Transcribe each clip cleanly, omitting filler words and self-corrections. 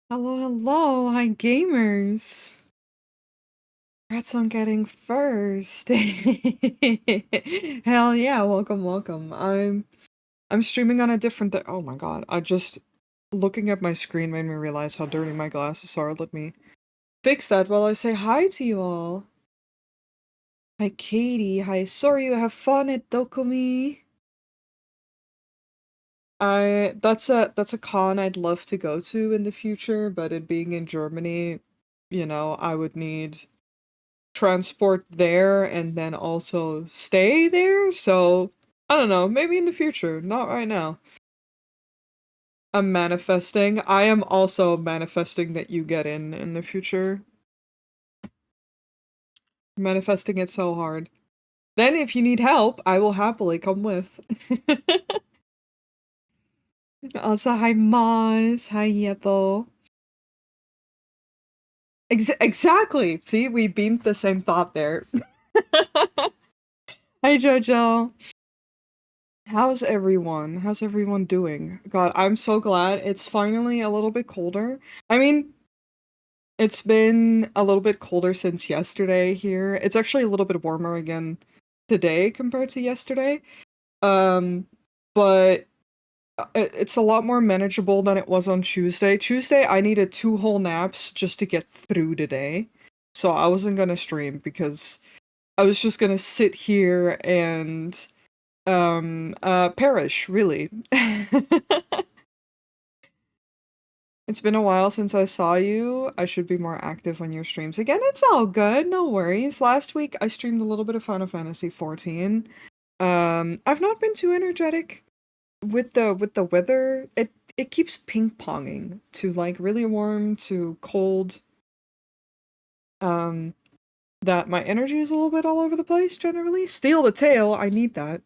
Hello, hello, hi gamers. Congrats on getting first. Hell yeah, welcome, welcome. I'm streaming on a different oh my god, I just looking at my screen made me realize how dirty my glasses are. Let me fix that while I say hi to you all. Hi Katie, hi Sorry you have fun at Dokumi. That's a con I'd love to go to in the future, but it being in Germany, I would need transport there and then also stay there. So I don't know, maybe in the future, not right now. I'm manifesting. I am also manifesting that you get in the future. Manifesting it so hard. Then if you need help, I will happily come with. Also, hi Maz, hi Yeppo. Exactly. See, we beamed the same thought there. Hi Jojo. How's everyone? How's everyone doing? God, I'm so glad it's finally a little bit colder. I mean, it's been a little bit colder since yesterday here. It's actually a little bit warmer again today compared to yesterday. Um, but it's a lot more manageable than it was on Tuesday. Tuesday, I needed 2 whole naps just to get through today. So I wasn't gonna stream because I was just gonna sit here and perish, really. It's been a while since I saw you. I should be more active on your streams again. It's all good, no worries. Last week I streamed a little bit of Final Fantasy 14. I've not been too energetic with the weather. It keeps ping-ponging to like really warm to cold. Um, that my energy is a little bit all over the place generally. Steal the tail, I need that.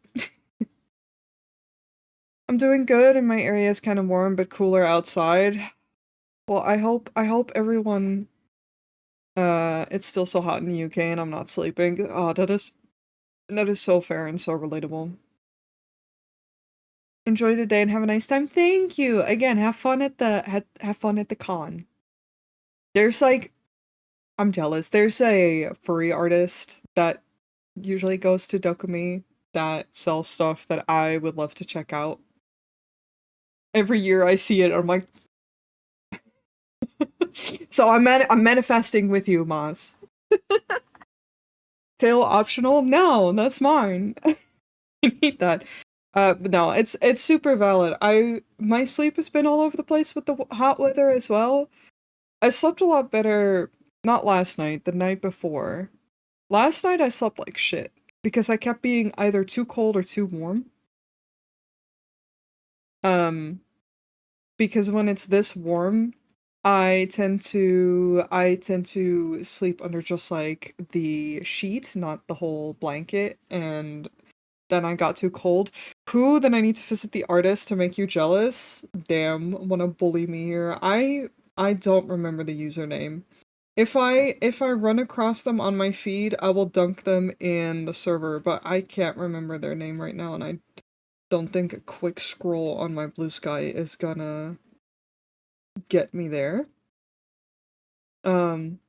I'm doing good and my area is kind of warm but cooler outside. Well, I hope everyone it's still so hot in the UK and I'm not sleeping. Oh, that is so fair and so relatable. Enjoy the day and have a nice time. Thank you. Again, have fun at the con. There's like I'm jealous. There's a furry artist that usually goes to Dokumi that sells stuff that I would love to check out. Every year I see it, I'm like so I'm manifesting with you, Maz. Tail optional? No, that's mine. I need that. No, it's super valid. My sleep has been all over the place with the hot weather as well. I slept a lot better not last night, the night before. Last night I slept like shit because I kept being either too cold or too warm. Um, because when it's this warm, I tend to sleep under just like the sheet, not the whole blanket, and then I got too cold. Who? Then I need to visit the artist to make you jealous? Damn, wanna bully me here. I don't remember the username. If I run across them on my feed, I will dunk them in the server, but I can't remember their name right now, and I don't think a quick scroll on my blue sky is gonna get me there. Um,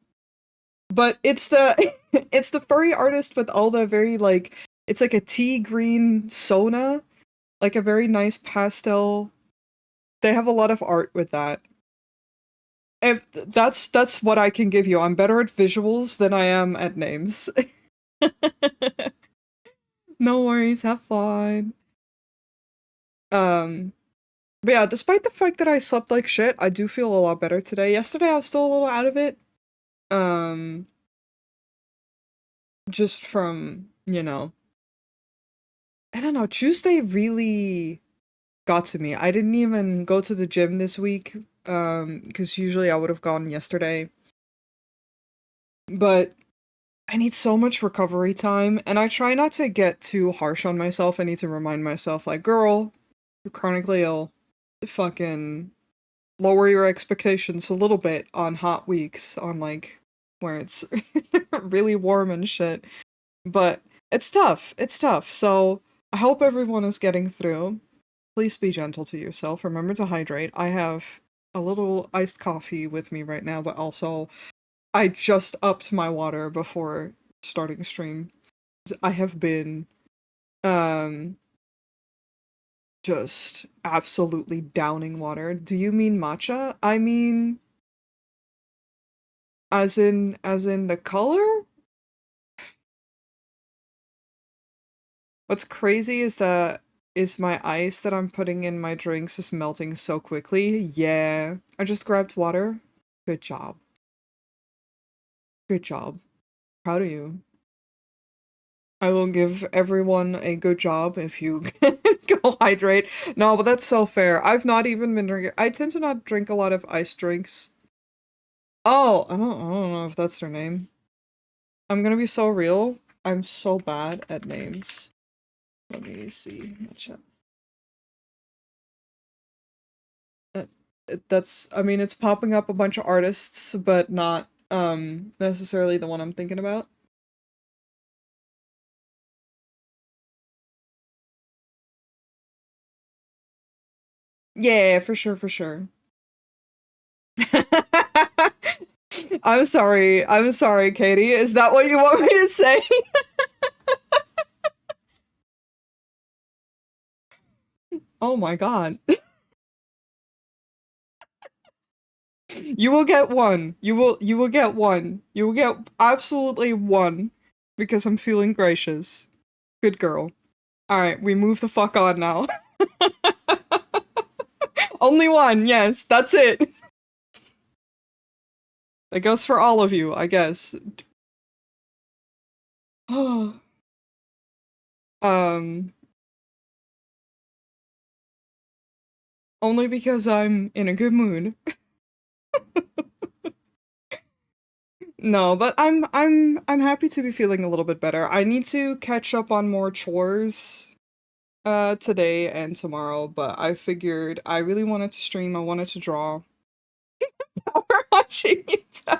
but it's the it's the furry artist with all the very like it's like a tea green Sona, like a very nice pastel. They have a lot of art with that. If that's what I can give you. I'm better at visuals than I am at names. No worries, have fun. Um, but yeah, despite the fact that I slept like shit, I do feel a lot better today. Yesterday I was still a little out of it. Um, just from, I don't know, Tuesday really got to me. I didn't even go to the gym this week, because usually I would have gone yesterday. But I need so much recovery time, and I try not to get too harsh on myself. I need to remind myself, like, girl, you're chronically ill. Fucking lower your expectations a little bit on hot weeks, on like where it's really warm and shit. But it's tough. It's tough. So I hope everyone is getting through. Please be gentle to yourself. Remember to hydrate. I have a little iced coffee with me right now, but also I just upped my water before starting stream. I have been um just absolutely downing water. Do you mean matcha? I mean as in the color? What's crazy is my ice that I'm putting in my drinks is melting so quickly. Yeah. I just grabbed water. Good job. Good job. Proud of you. I will give everyone a good job if you go hydrate. No, but that's so fair. I've not even been drinking. I tend to not drink a lot of ice drinks. Oh, I don't know if that's their name. I'm gonna be so real. I'm so bad at names. Let me see. Uh, That's, I mean, it's popping up a bunch of artists, but not necessarily the one I'm thinking about. Yeah, for sure, for sure. I'm sorry. I'm sorry, Katie. Is that what you want me to say? Oh my god. You will get one. You will get one. You will get absolutely one because I'm feeling gracious. Good girl. All right, we move the fuck on now. Only one. Yes, that's it. That goes for all of you, I guess. um Only because I'm in a good mood. No, but I'm happy to be feeling a little bit better. I need to catch up on more chores today and tomorrow, but I figured I really wanted to stream, I wanted to draw. We're watching you too.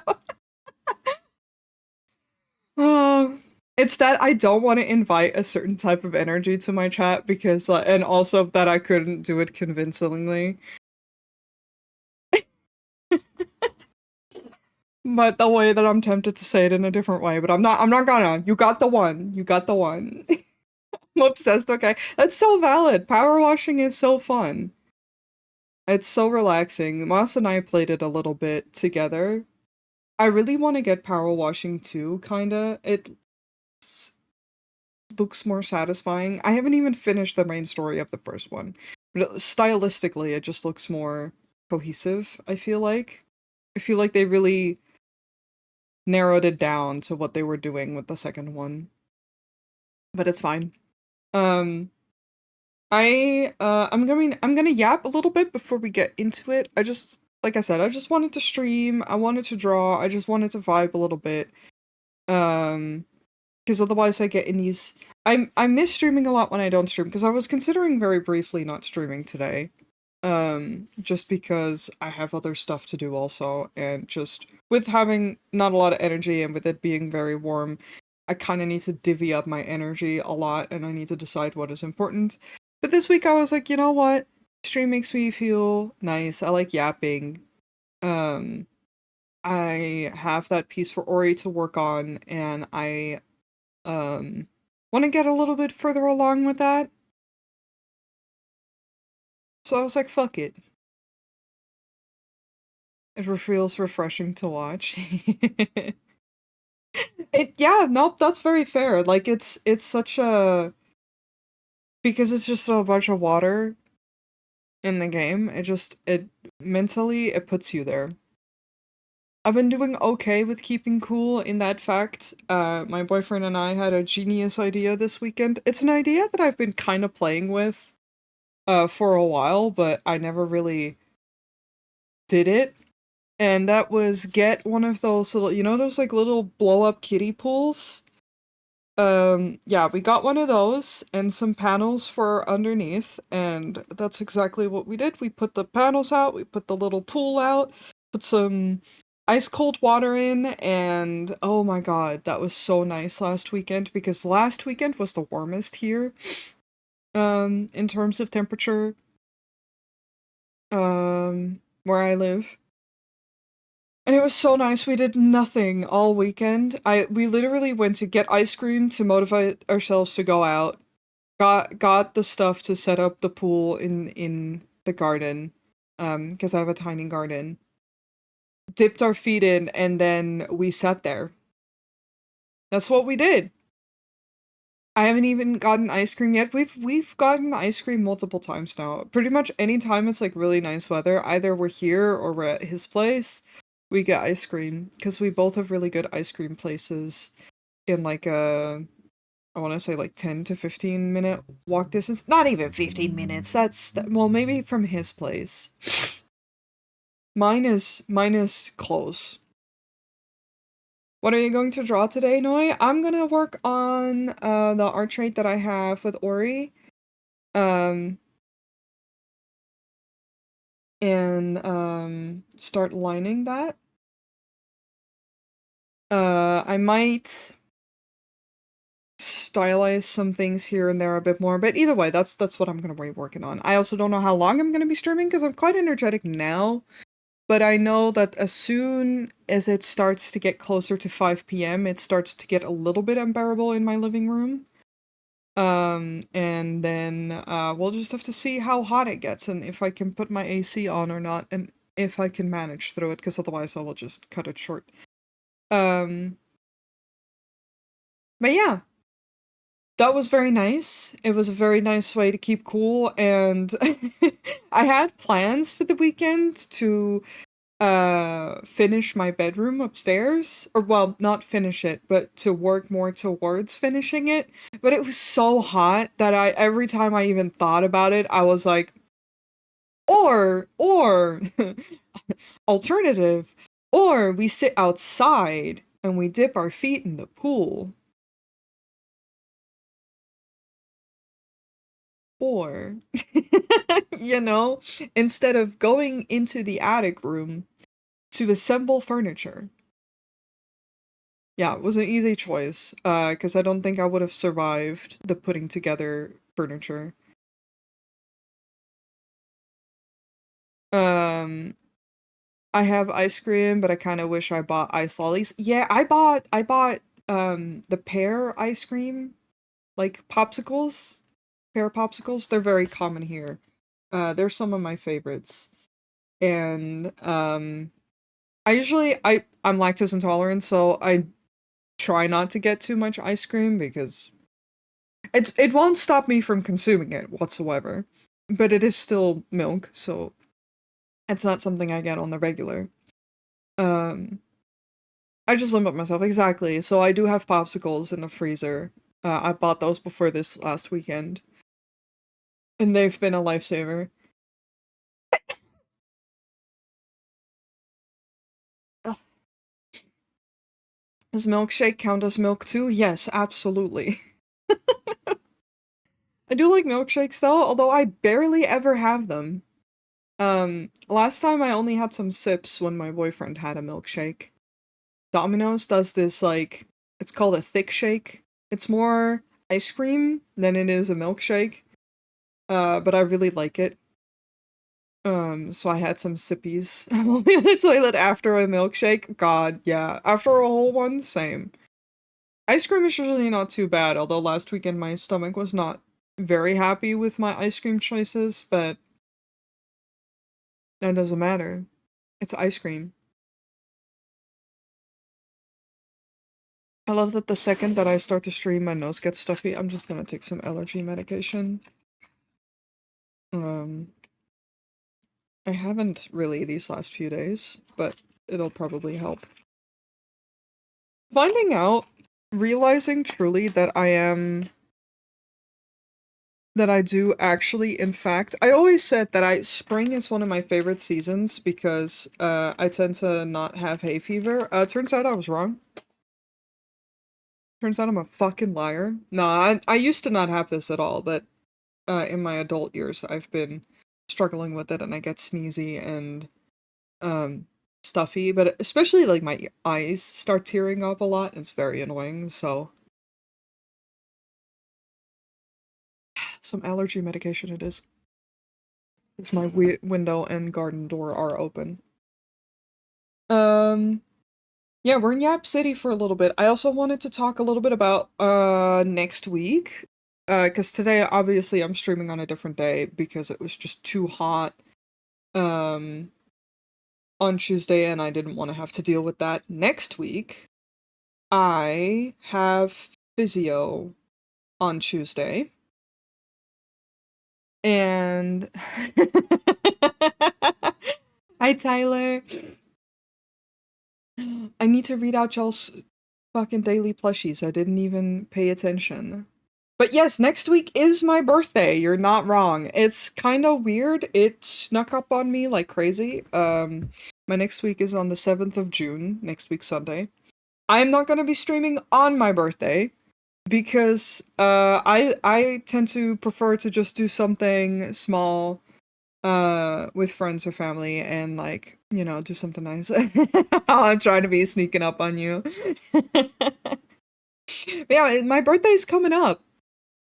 Oh, it's that I don't want to invite a certain type of energy to my chat because and also that I couldn't do it convincingly. But the way that I'm tempted to say it in a different way, but I'm not gonna. You got the one. You got the one. I'm obsessed, okay. That's so valid. Power washing is so fun. It's so relaxing. Moss and I played it a little bit together. I really want to get power washing too, kinda. It looks more satisfying. I haven't even finished the main story of the first one. But stylistically, it just looks more cohesive, I feel like. I feel like they really narrowed it down to what they were doing with the second one. But it's fine. Um I'm gonna yap a little bit before we get into it. I just like I said, I just wanted to stream, I wanted to draw, I just wanted to vibe a little bit. Um because otherwise I get in these I miss streaming a lot when I don't stream because I was considering very briefly not streaming today. Just because I have other stuff to do also and just with having not a lot of energy and with it being very warm, I kind of need to divvy up my energy a lot and I need to decide what is important. But this week I was like, you know what? Stream makes me feel nice. I like yapping. Um, I have that piece for Ori to work on and I um want to get a little bit further along with that. So I was like, fuck it. It feels refreshing to watch. Yeah, nope, that's very fair. Like it's such a because it's just a bunch of water in the game. It mentally it puts you there. I've been doing okay with keeping cool in that fact. My boyfriend and I had a genius idea this weekend. It's an idea that I've been kind of playing with for a while, but I never really did it. And that was get one of those little, you know, those like little blow up kiddie pools. Yeah, we got one of those and some panels for underneath, and that's exactly what we did. We put the panels out, we put the little pool out, put some ice cold water in, and oh my god, that was so nice last weekend because last weekend was the warmest here, in terms of temperature. Um, where I live. And it was so nice. We did nothing all weekend. We literally went to get ice cream to motivate ourselves to go out. Got the stuff to set up the pool in the garden. Because I have a tiny garden. Dipped our feet in and then we sat there. That's what we did. I haven't even gotten ice cream yet. We've gotten ice cream multiple times now. Pretty much any time it's like really nice weather, either we're here or we're at his place, we get ice cream because we both have really good ice cream places in like a I want to say like 10 to 15-minute walk distance. Not even 15 minutes. Well, maybe from his place. Mine is close. What are you going to draw today, Noi? I'm gonna work on the art trait that I have with Ori. Um and start lining that. I might stylize some things here and there a bit more, but either way, that's what I'm gonna be working on. I also don't know how long I'm gonna be streaming because I'm quite energetic now, but I know that as soon as it starts to get closer to 5 p.m., it starts to get a little bit unbearable in my living room. And then we'll just have to see how hot it gets and if I can put my AC on or not, and if I can manage through it, because otherwise I will just cut it short. Um, but yeah, that was very nice. It was a very nice way to keep cool, and I had plans for the weekend to finish my bedroom upstairs, or well, not finish it, but to work more towards finishing it. But it was so hot that I every time I even thought about it, I was like, or alternative, or we sit outside and we dip our feet in the pool. Or, you know, instead of going into the attic room to assemble furniture. Yeah, it was an easy choice, because I don't think I would have survived the putting together furniture. Um, I have ice cream, but I kind of wish I bought ice lollies. Yeah, I bought the pear ice cream, like popsicles, pear popsicles. They're very common here. They're some of my favorites. And I'm lactose intolerant, so I try not to get too much ice cream because it won't stop me from consuming it whatsoever. But it is still milk, so it's not something I get on the regular. Um I just limit myself exactly. So I do have popsicles in the freezer. I bought those before this last weekend, and they've been a lifesaver. Ugh. Does milkshake count as milk too? Yes, absolutely. I do like milkshakes though, although I barely ever have them. Last time I only had some sips when my boyfriend had a milkshake. Domino's does this like it's called a thick shake. It's more ice cream than it is a milkshake. But I really like it. So I had some sippies on the toilet after a milkshake. God, yeah. After a whole one, same. Ice cream is usually not too bad, although last weekend my stomach was not very happy with my ice cream choices, but that doesn't matter. It's ice cream. I love that the second that I start to stream, my nose gets stuffy. I'm just gonna take some allergy medication. Um, I haven't really these last few days, but it'll probably help. Finding out, realizing truly that I do actually, in fact, I always said that spring is one of my favorite seasons because I tend to not have hay fever. Turns out I was wrong. Turns out I'm a fucking liar. Nah, I used to not have this at all, but in my adult years I've been struggling with it and I get sneezy and um stuffy, but especially like my eyes start tearing up a lot. It's very annoying, so some allergy medication it is. because my window and garden door are open. Um, yeah, we're in Yap City for a little bit. I also wanted to talk a little bit about next week. Because today obviously I'm streaming on a different day because it was just too hot um on Tuesday and I didn't want to have to deal with that. Next week, I have physio on Tuesday. And hi Tyler. I need to read out y'all's fucking daily plushies. I didn't even pay attention. But yes, next week is my birthday. You're not wrong. It's kind of weird. It snuck up on me like crazy. My next week is on the 7th of June, next week Sunday. I'm not going to be streaming on my birthday because I tend to prefer to just do something small with friends or family and like, do something nice. I'm trying to be sneaking up on you. But yeah, my birthday's coming up.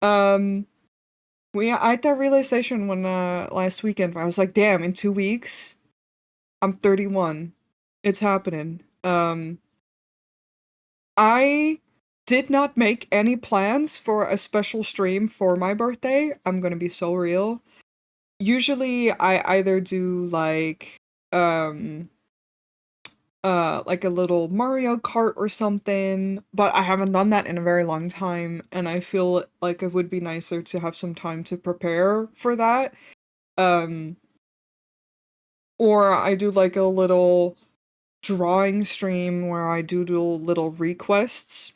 Um I had that realization when last weekend I was like, damn, in 2 weeks, I'm 31. It's happening. I did not make any plans for a special stream for my birthday. I'm gonna be so real. Usually I either do um like a little Mario Kart or something, but I haven't done that in a very long time, and I feel like it would be nicer to have some time to prepare for that. Um, or I do like a little drawing stream where I do little requests.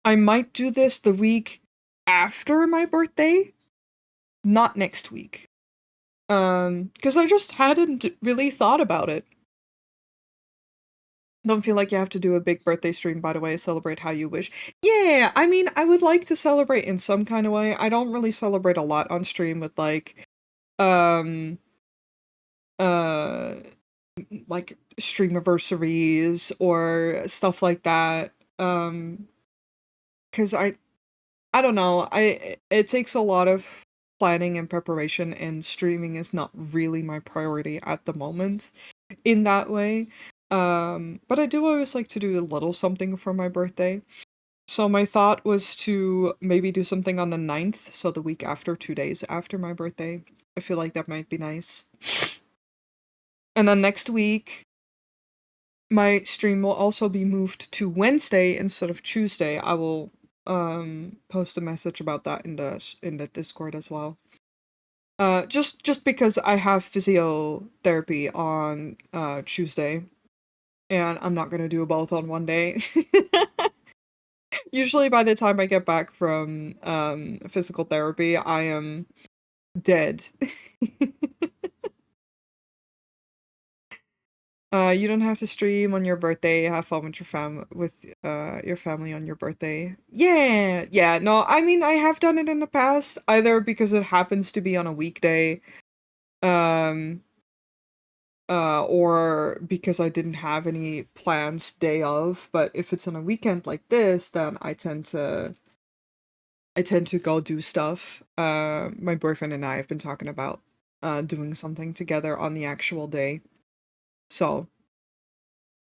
I might do this the week after my birthday, not next week. Because I just hadn't really thought about it. Don't feel like you have to do a big birthday stream, by the way. Celebrate how you wish. Yeah, I mean, I would like to celebrate in some kind of way. I don't really celebrate a lot on stream with um, uh, like streamiversaries or stuff like that. Because I don't know. It takes a lot of planning and preparation, and streaming is not really my priority at the moment in that way. But I do always like to do a little something for my birthday. So my thought was to maybe do something on the 9th, so the week after, 2 days after my birthday. I feel like that might be nice. And then next week, my stream will also be moved to Wednesday instead of Tuesday. I will post a message about that in the Discord as well. Just because I have physiotherapy on Tuesday, and I'm not gonna do both on one day. Usually by the time I get back from physical therapy, I am dead. You don't have to stream on your birthday. Have fun with your family on your birthday. Yeah, yeah. No, I mean I have done it in the past, either because it happens to be on a weekday, um, or because I didn't have any plans day of. But if it's on a weekend like this, then I tend to go do stuff. My boyfriend and I have been talking about doing something together on the actual day. So,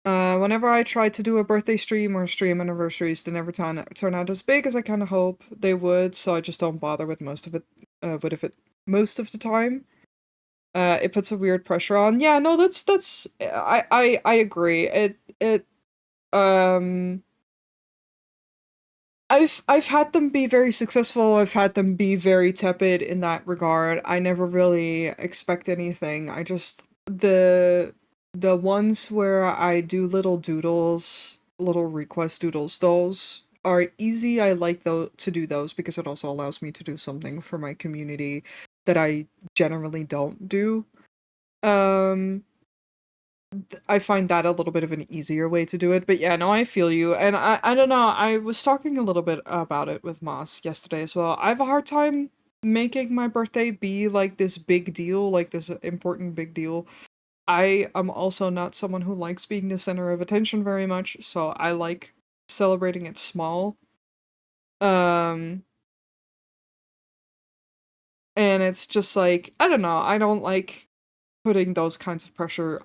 whenever I try to do a birthday stream or stream anniversaries, they never turn out as big as I kind of hope they would. So I just don't bother with most of it. Most of the time. It puts a weird pressure on. Yeah, no, that's I agree. It um I've had them be very successful. I've had them be very tepid in that regard. I never really expect anything. I just the ones where I do little doodles, little request doodles, those are easy. I like to do those because it also allows me to do something for my community that I generally don't do. Um I find that a little bit of an easier way to do it. But yeah, no, I feel you. And I don't know, I was talking a little bit about it with Moss yesterday as well. I have a hard time making my birthday be like this big deal, like this important big deal. I am also not someone who likes being the center of attention very much, so I like celebrating it small. Um And it's just like, I don't know, I don't like putting those kinds of pressure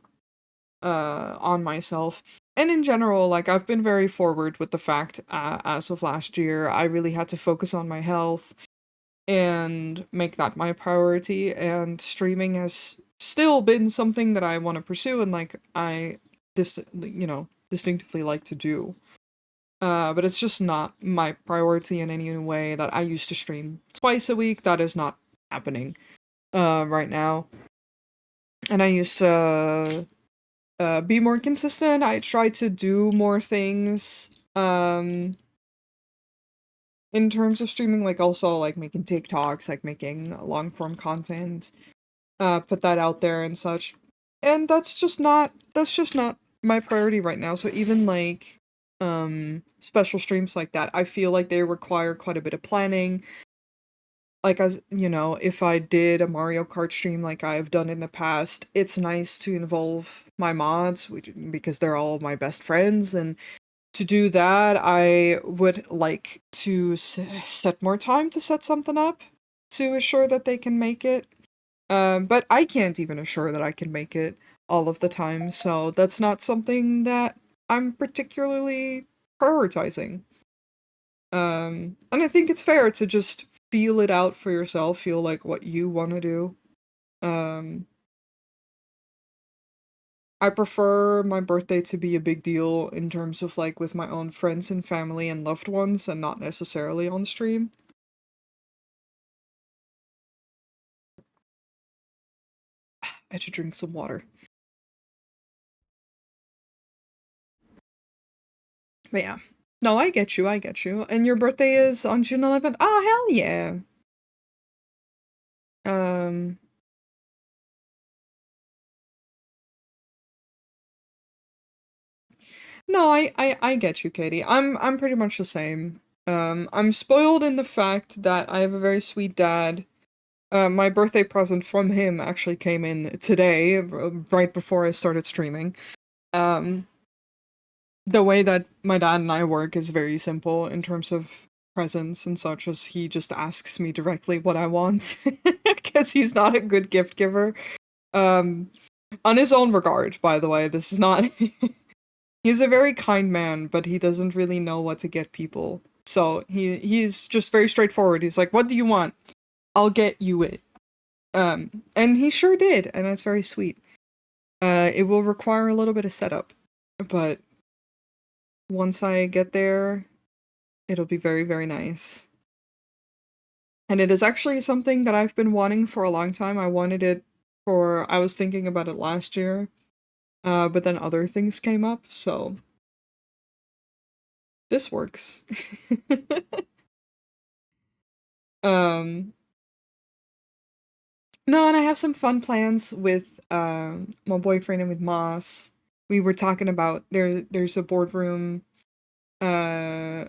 on myself. And in general, like I've been very forward with the fact as of last year, I really had to focus on my health and make that my priority. And streaming has still been something that I want to pursue and like distinctively like to do. But it's just not my priority in any way that I used to stream twice a week. That is not happening right now. And I used to be more consistent. I try to do more things in terms of streaming, like also like making TikToks, like making long form content, put that out there and such. And that's just not my priority right now. So even like special streams like that, I feel like they require quite a bit of planning. Like as you know, if I did a Mario Kart stream like I've done in the past, it's nice to involve my mods because they're all my best friends. And to do that, I would like to set more time to set something up to assure that they can make it. But I can't even assure that I can make it all of the time, so that's not something that I'm particularly prioritizing. And I think it's fair to just feel it out for yourself, feel like what you want to do. Um, I prefer my birthday to be a big deal in terms of like with my own friends and family and loved ones and not necessarily on stream. I should drink some water. But yeah. No, I get you, I get you. And your birthday is on June 11th? Oh, hell yeah. Um, no, I get you, Katie. I'm pretty much the same. I'm spoiled in the fact that I have a very sweet dad. My birthday present from him actually came in today, right before I started streaming. Um, the way that my dad and I work is very simple in terms of presents and such, as he just asks me directly what I want because he's not a good gift giver. Um, on his own regard, by the way, this is not. He's a very kind man, but he doesn't really know what to get people. So he's just very straightforward. He's like, "What do you want? I'll get you it." And he sure did, and that's very sweet. It will require a little bit of setup, but once I get there, it'll be very, very nice. And it is actually something that I've been wanting for a long time. I was thinking about it last year, but then other things came up, so this works. um, no, and I have some fun plans with my boyfriend and with Moss. We were talking about there's a uh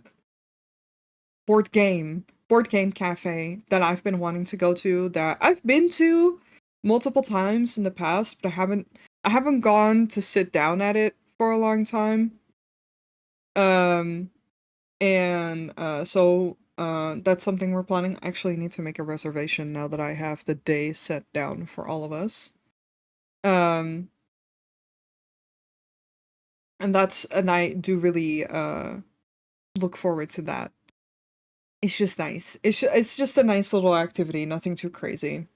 board game cafe that I've been wanting to go to, that I've been to multiple times in the past, but I haven't gone to sit down at it for a long time. Um and that's something we're planning. I actually need to make a reservation now that I have the day set down for all of us. Um and I do really look forward to that. It's just nice. It's just a nice little activity, nothing too crazy.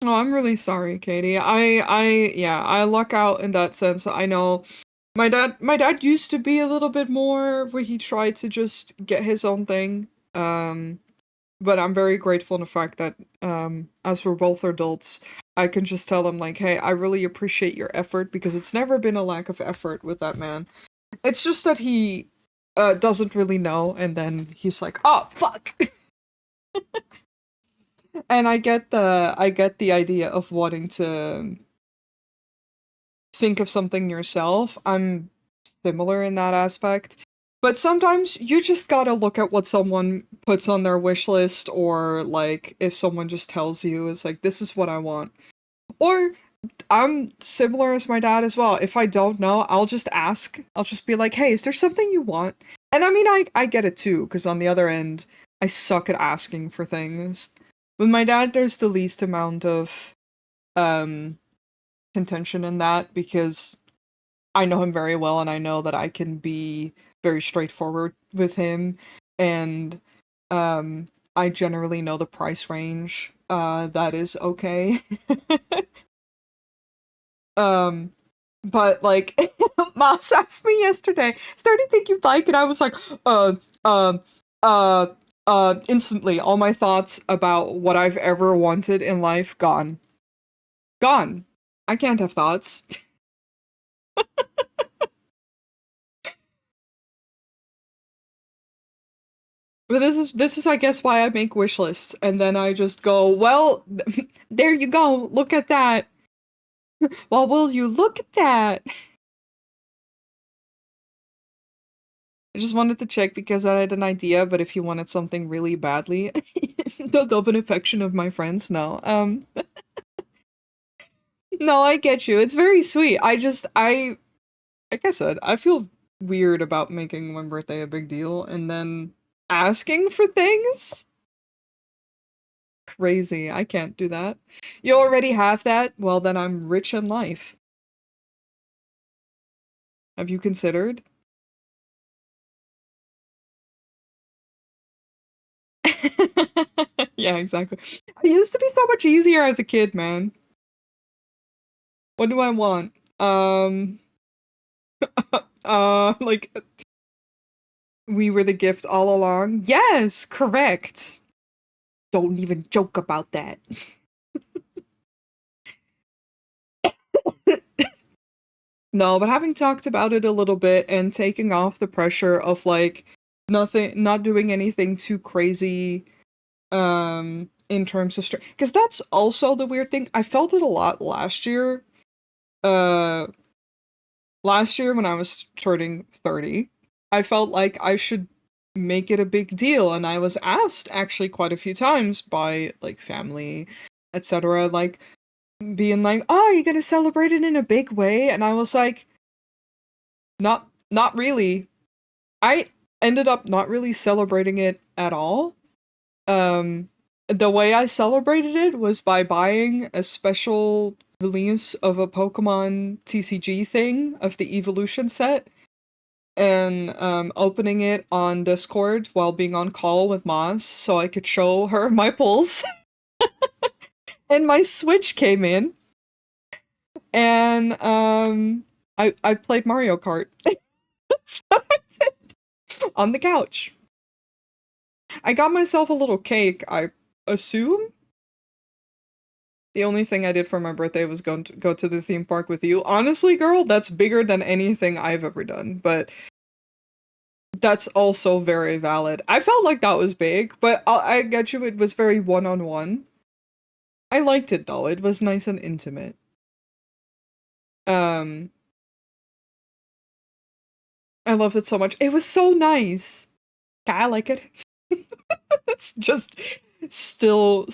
Oh, I'm really sorry, Katie. Yeah, I luck out in that sense. I know my dad used to be a little bit more where he tried to just get his own thing. But I'm very grateful in the fact that as we're both adults, I can just tell him like, "Hey, I really appreciate your effort," because it's never been a lack of effort with that man. It's just that he doesn't really know, and then he's like, "Oh, fuck." And I get the idea of wanting to think of something yourself. I'm similar in that aspect. But sometimes you just gotta look at what someone puts on their wish list, or like if someone just tells you, it's like, this is what I want. Or I'm similar as my dad as well. If I don't know, I'll just ask. I'll just be like, "Hey, is there something you want?" And I mean, I get it too, because on the other end, I suck at asking for things. With my dad, there's the least amount of um contention in that because I know him very well and I know that I can be very straightforward with him and um I generally know the price range that is okay. Um but like Moss asked me yesterday, is there anything you'd like? And I was like, uh uh instantly all my thoughts about what I've ever wanted in life gone. Gone. I can't have thoughts. But this is I guess why I make wish lists and then I just go, well, there you go. Look at that. Well, will you look at that? I just wanted to check because I had an idea, but if you wanted something really badly, the love and affection of my friends, no. No, I get you. It's very sweet. I like I said, I feel weird about making my birthday a big deal and then asking for things. Crazy. I can't do that. You already have that? Well, then I'm rich in life. Have you considered? Yeah, exactly. I used to be so much easier as a kid, man. What do I want? Like we were the gift all along. Yes, correct. Don't even joke about that. No, but having talked about it a little bit and taking off the pressure of like not doing anything too crazy in terms of because that's also the weird thing. I felt it a lot uh last year when I was turning 30. I felt like I should make it a big deal and I was asked actually quite a few times by like family, etc., like being like, "Oh, you're going to celebrate it in a big way?" And I was like, not really." I ended up not really celebrating it at all. Um, the way I celebrated it was by buying a special release of a Pokemon TCG thing of the evolution set and opening it on Discord while being on call with Maz so I could show her my pulls. And my Switch came in and I played Mario Kart. That's what I did on the couch. I got myself a little cake, I assume. The only thing I did for my birthday was go to the theme park with you. Honestly, girl, that's bigger than anything I've ever done, but that's also very valid. I felt like that was big, but I get you, it was very one-on-one. I liked it though. It was nice and intimate. Um, I loved it so much. It was so nice. Yeah, I like it. It's just still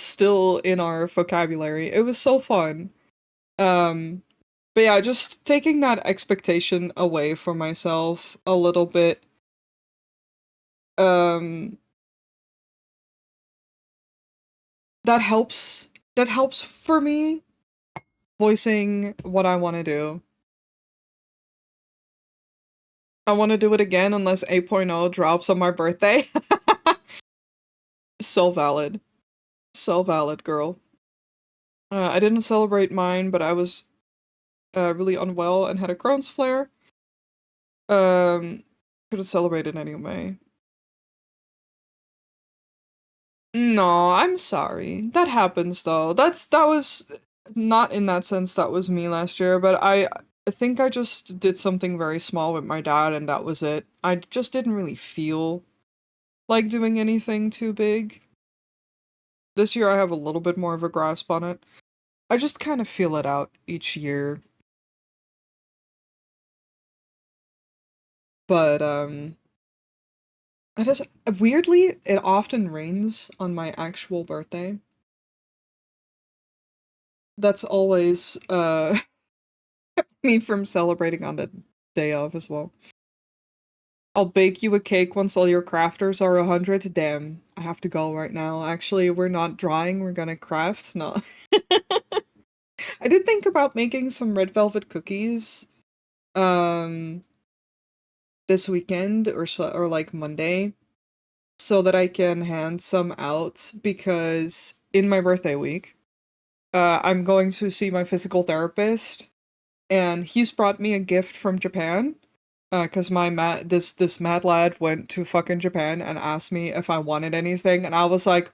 in our vocabulary. It was so fun. Um, but yeah, just taking that expectation away from myself a little bit. Um, that helps. That helps for me voicing what I want to do. I want to do it again unless 8.0 drops on my birthday. So valid. So valid, girl. I didn't celebrate mine, but I was really unwell and had a Crohn's flare. Um, could have celebrated anyway. No, I'm sorry. That happens though. That was not in that sense that was me last year, but I think I just did something very small with my dad and that was it. I just didn't really feel like doing anything too big. This year I have a little bit more of a grasp on it. I just kind of feel it out each year. But it is weirdly it often rains on my actual birthday. that's always me from celebrating on the day of as well. I'll bake you a cake once all your crafters are 100. Damn, I have to go right now. Actually, we're not drawing, we're gonna craft. No. I did think about making some red velvet cookies um this weekend or like Monday so that I can hand some out because in my birthday week, I'm going to see my physical therapist and he's brought me a gift from Japan. Cause this mad lad went to fucking Japan and asked me if I wanted anything, and I was like,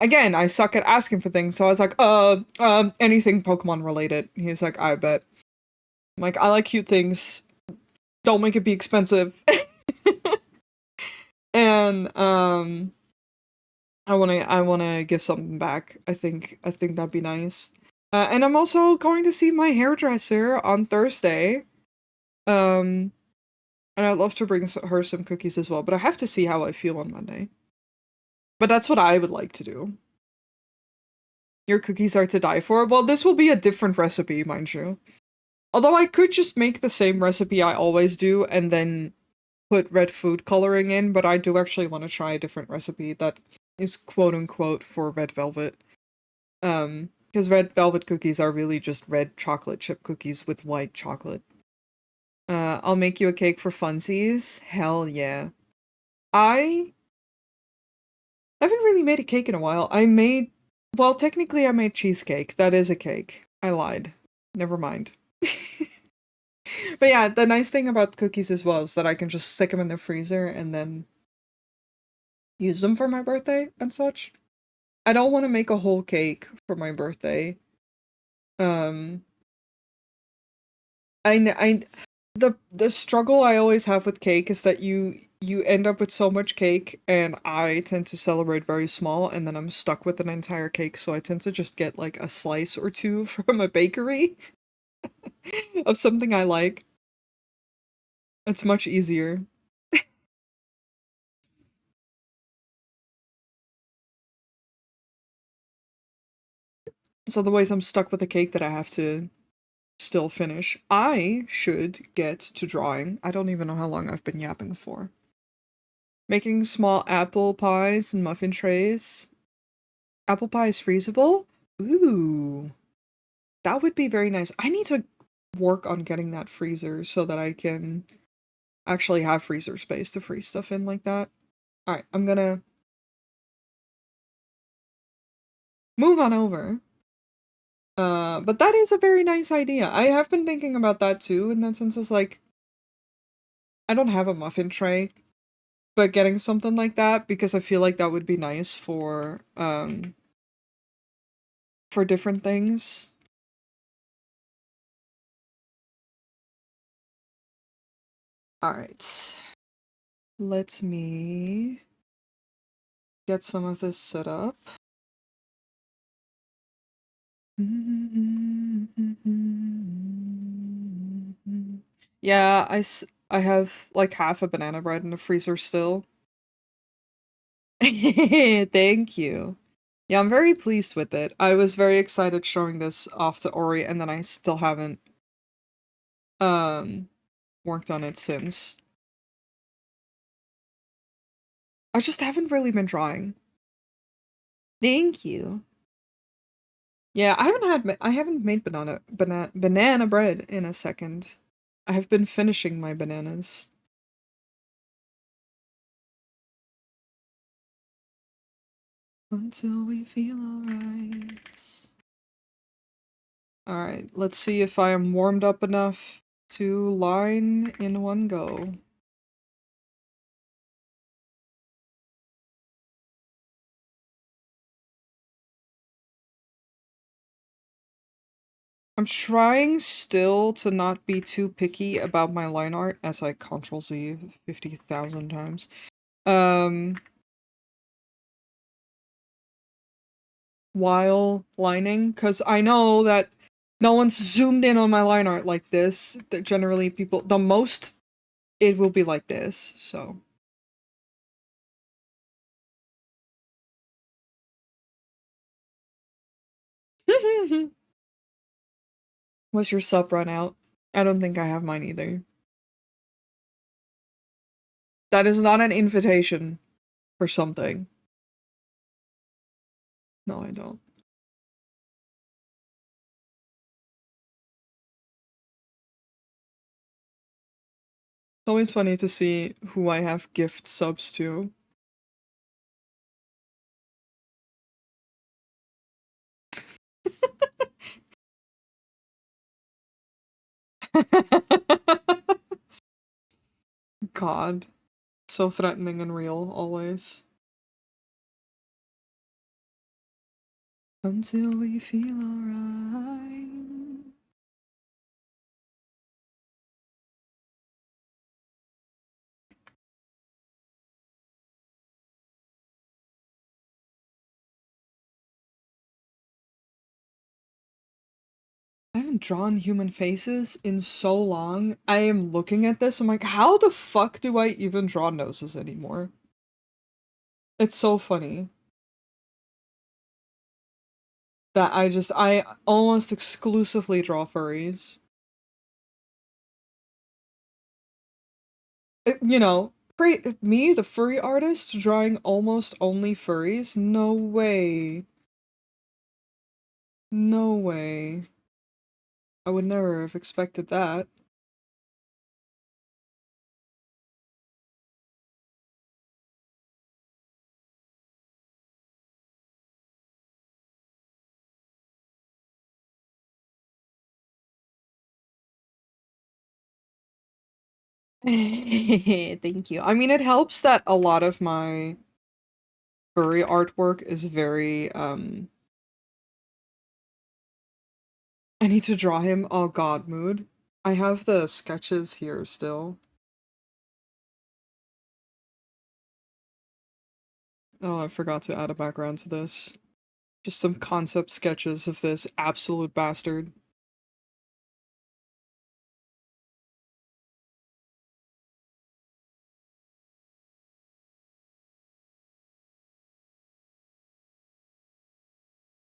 again, I suck at asking for things, so I was like, anything Pokemon related. He's like, I bet. I'm like, I like cute things. Don't make it be expensive. And I wanna give something back. I think that'd be nice. And I'm also going to see my hairdresser on Thursday. Um, and I'd love to bring her some cookies as well, but I have to see how I feel on Monday. But that's what I would like to do. Your cookies are to die for. Well, this will be a different recipe, mind you. Although I could just make the same recipe I always do and then put red food coloring in, but I do actually want to try a different recipe that is quote unquote for red velvet. Because red velvet cookies are really just red chocolate chip cookies with white chocolate. I'll make you a cake for funsies. Hell yeah. I haven't really made a cake in a while. Well, technically I made cheesecake. That is a cake. I lied. Never mind. But yeah, the nice thing about cookies as well is that I can just stick them in the freezer and then use them for my birthday and such. I don't want to make a whole cake for my birthday. Um, I the struggle I always have with cake is that you end up with so much cake, and I tend to celebrate very small, and then I'm stuck with an entire cake, so I tend to just get like a slice or two from a bakery of something I like. It's much easier. So otherwise I'm stuck with a cake that I have to still finish. I should get to drawing. I don't even know how long I've been yapping for. Making small apple pies and muffin trays. Apple pie is freezable? Ooh, that would be very nice. I need to work on getting that freezer so that I can actually have freezer space to freeze stuff in like that. Alright, I'm gonna move on over. But that is a very nice idea. I have been thinking about that too, in that sense it's like, I don't have a muffin tray, but getting something like that because I feel like that would be nice for different things. All right. Let me get some of this set up. Yeah, I have like half a banana bread in the freezer still. Thank you. Yeah, I'm very pleased with it. I was very excited showing this off to Ori, and then I still haven't um worked on it since. I just haven't really been drawing. Thank you. Yeah, I haven't made banana bread in a second. I have been finishing my bananas. Until we feel alright. Alright, let's see if I am warmed up enough to line in one go. I'm trying still to not be too picky about my line art as I Ctrl Z 50,000 times. While lining, because I know that no one's zoomed in on my line art like this. That generally people, the most it will be like this, so. Was your sub run out? I don't think I have mine either. That is not an invitation for something. No, I don't. It's always funny to see who I have gift subs to. God. So threatening and real, always. Until we feel alright. I haven't drawn human faces in so long. I am looking at this, I'm like, how the fuck do I even draw noses anymore? It's so funny that I almost exclusively draw furries. You know, me, the furry artist, drawing almost only furries? No way. No way. I would never have expected that. Thank you. I mean, it helps that a lot of my furry artwork is very, I need to draw him. Oh god, mood. I have the sketches here still. Oh, I forgot to add a background to this. Just some concept sketches of this absolute bastard.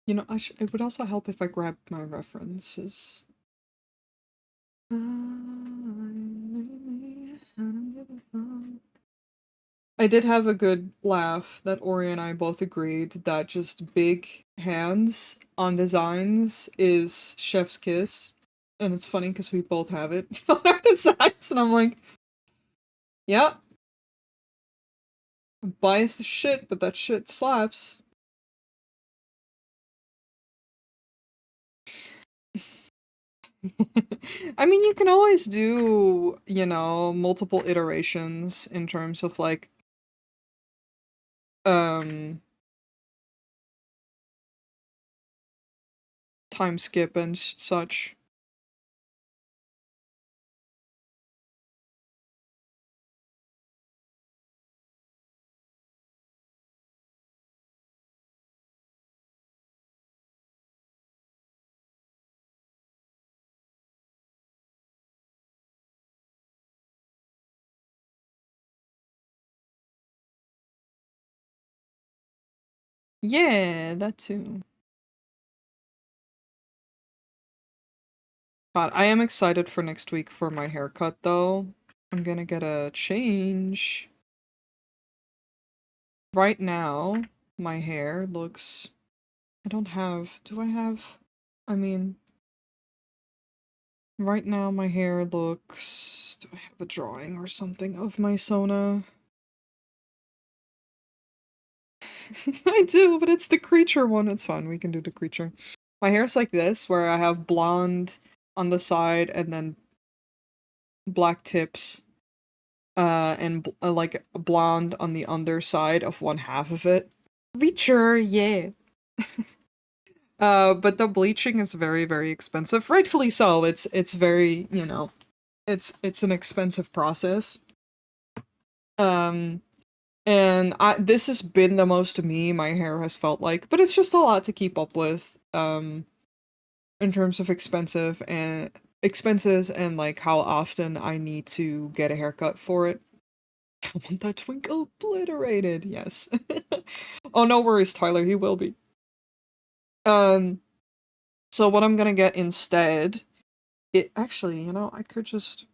You know, it would also help if I grabbed my references. I did have a good laugh that Ori and I both agreed that just big hands on designs is chef's kiss. And it's funny because we both have it on our designs, and I'm like, yeah, I'm biased as shit, but that shit slaps. I mean, you can always do, you know, multiple iterations in terms of like, um, time skip and such. Yeah, that too. God, I am excited for next week for my haircut though. I'm gonna get a change. Right now, my hair looks... I don't have... Do I have... I mean... Right now my hair looks... Do I have a drawing or something of my Sona? I do, but it's the creature one. It's fine, we can do the creature. My hair's like this, where I have blonde on the side and then black tips, and like blonde on the underside of one half of it. Creature, yeah. But the bleaching is very, very expensive. Rightfully so. It's very, you know, it's an expensive process. Um, and this has been the most me my hair has felt like, but it's just a lot to keep up with. In terms of expenses and like how often I need to get a haircut for it. I want that twinkle obliterated. Yes. Oh, no worries, Tyler. He will be. Um. So what I'm gonna get instead it actually, I could just...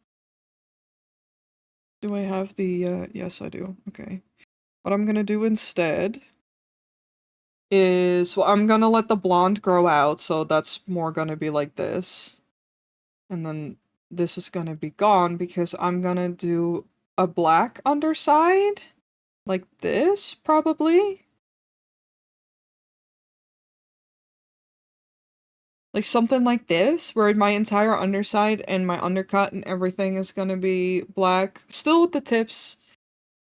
Do I have the, yes, I do. Okay. What I'm gonna do instead is, well, I'm gonna let the blonde grow out, so that's more gonna be like this. And then this is gonna be gone because I'm gonna do a black underside, like this, probably. Like something like this, where my entire underside and my undercut and everything is gonna be black. Still with the tips.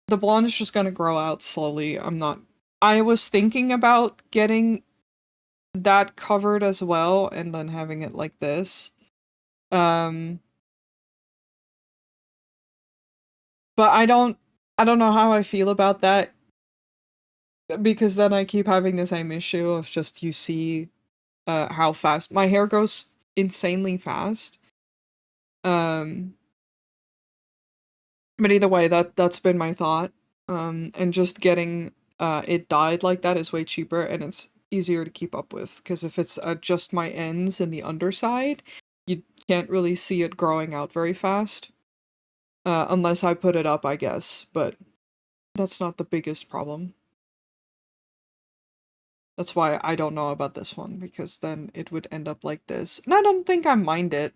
The blonde is just gonna grow out slowly. I was thinking about getting that covered as well and then having it like this. Um, but I don't know how I feel about that because then I keep having the same issue of just you see how fast my hair grows insanely fast. Um, but either way, that's been my thought. And just getting it dyed like that is way cheaper and it's easier to keep up with because if it's just my ends and the underside, you can't really see it growing out very fast. Unless I put it up, I guess, but that's not the biggest problem. That's why I don't know about this one, because then it would end up like this. And I don't think I mind it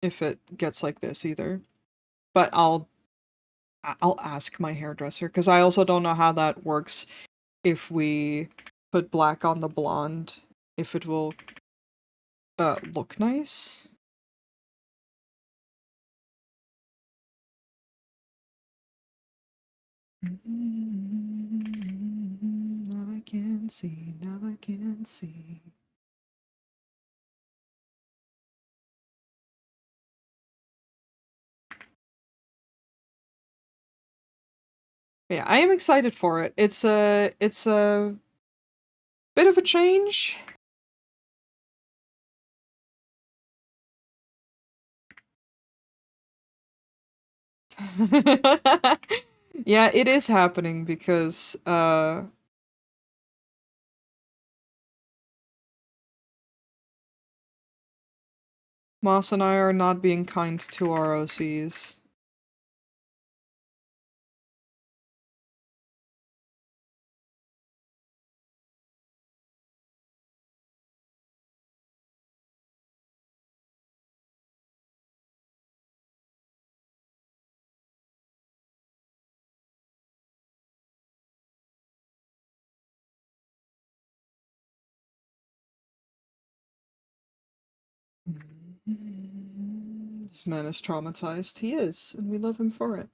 if it gets like this either. But I'll ask my hairdresser, because I also don't know how that works if we put black on the blonde, if it will look nice. Now I can see, now I can see. Yeah, I am excited for it. It's a bit of a change. Yeah, it is happening because Moss and I are not being kind to our OCs. This man is traumatized. He is, and we love him for it.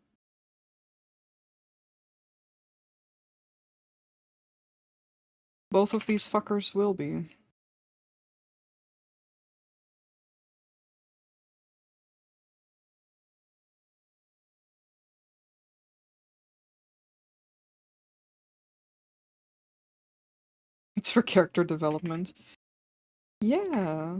Both of these fuckers will be. It's for character development. Yeah.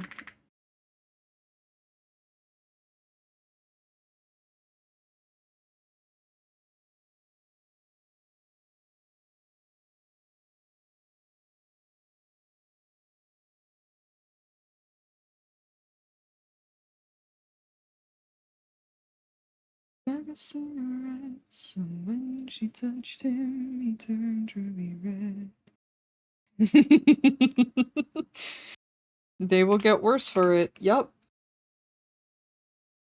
Bag of cigarettes, and when she touched him, he turned ruby red. They will get worse for it. Yup.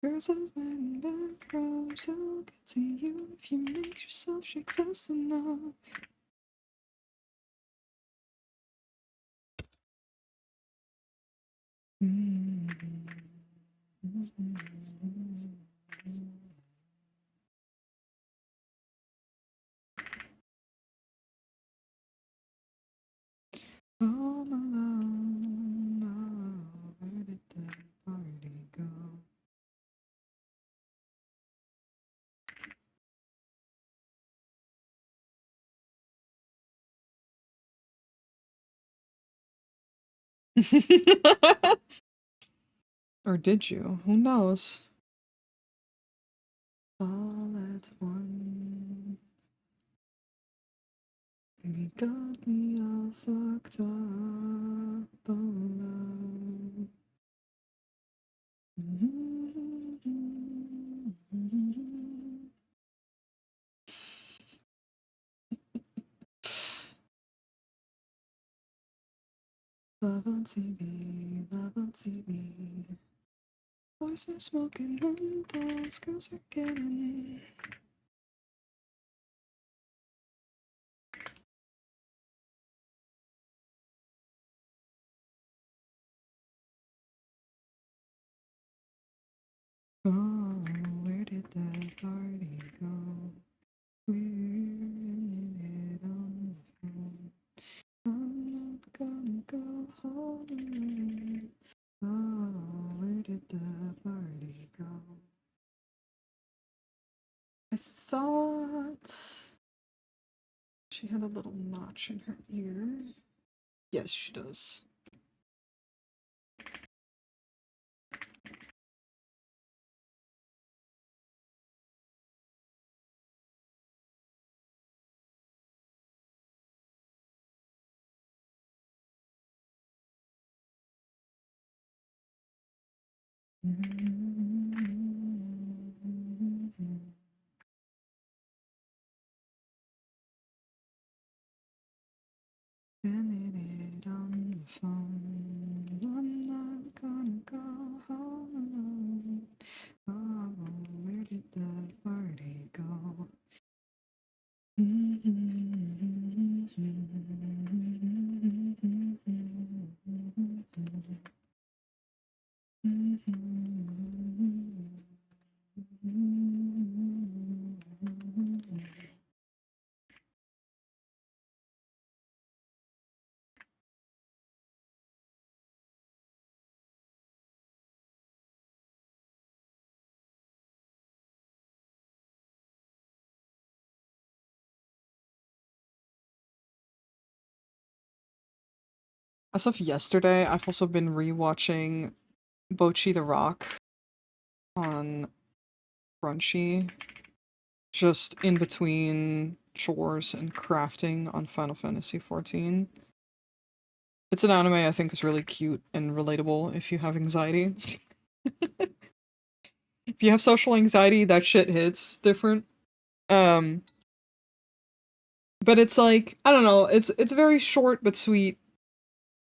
Girls husband back robes, I'll get to you if you make yourself shake fast enough. Oh my love, where did that party go? Or did you? Who knows? All at once, you got me all fucked up, oh love. Love on TV, love on TV. Boys are smoking menthols, girls are getting. Oh, where did that party go? We're in it on the phone. I'm not gonna go home alone. Oh, where did the party go? I thought she had a little notch in her ear. Yes, she does. Spinning it on the phone. I'm not gonna go home alone. Oh, where did the party go? As of yesterday, I've also been rewatching Bochi the Rock on Crunchy, just in between chores and crafting on Final Fantasy XIV. It's an anime I think is really cute and relatable if you have anxiety. If you have social anxiety, that shit hits different. Um, but it's like, I don't know, it's very short but sweet,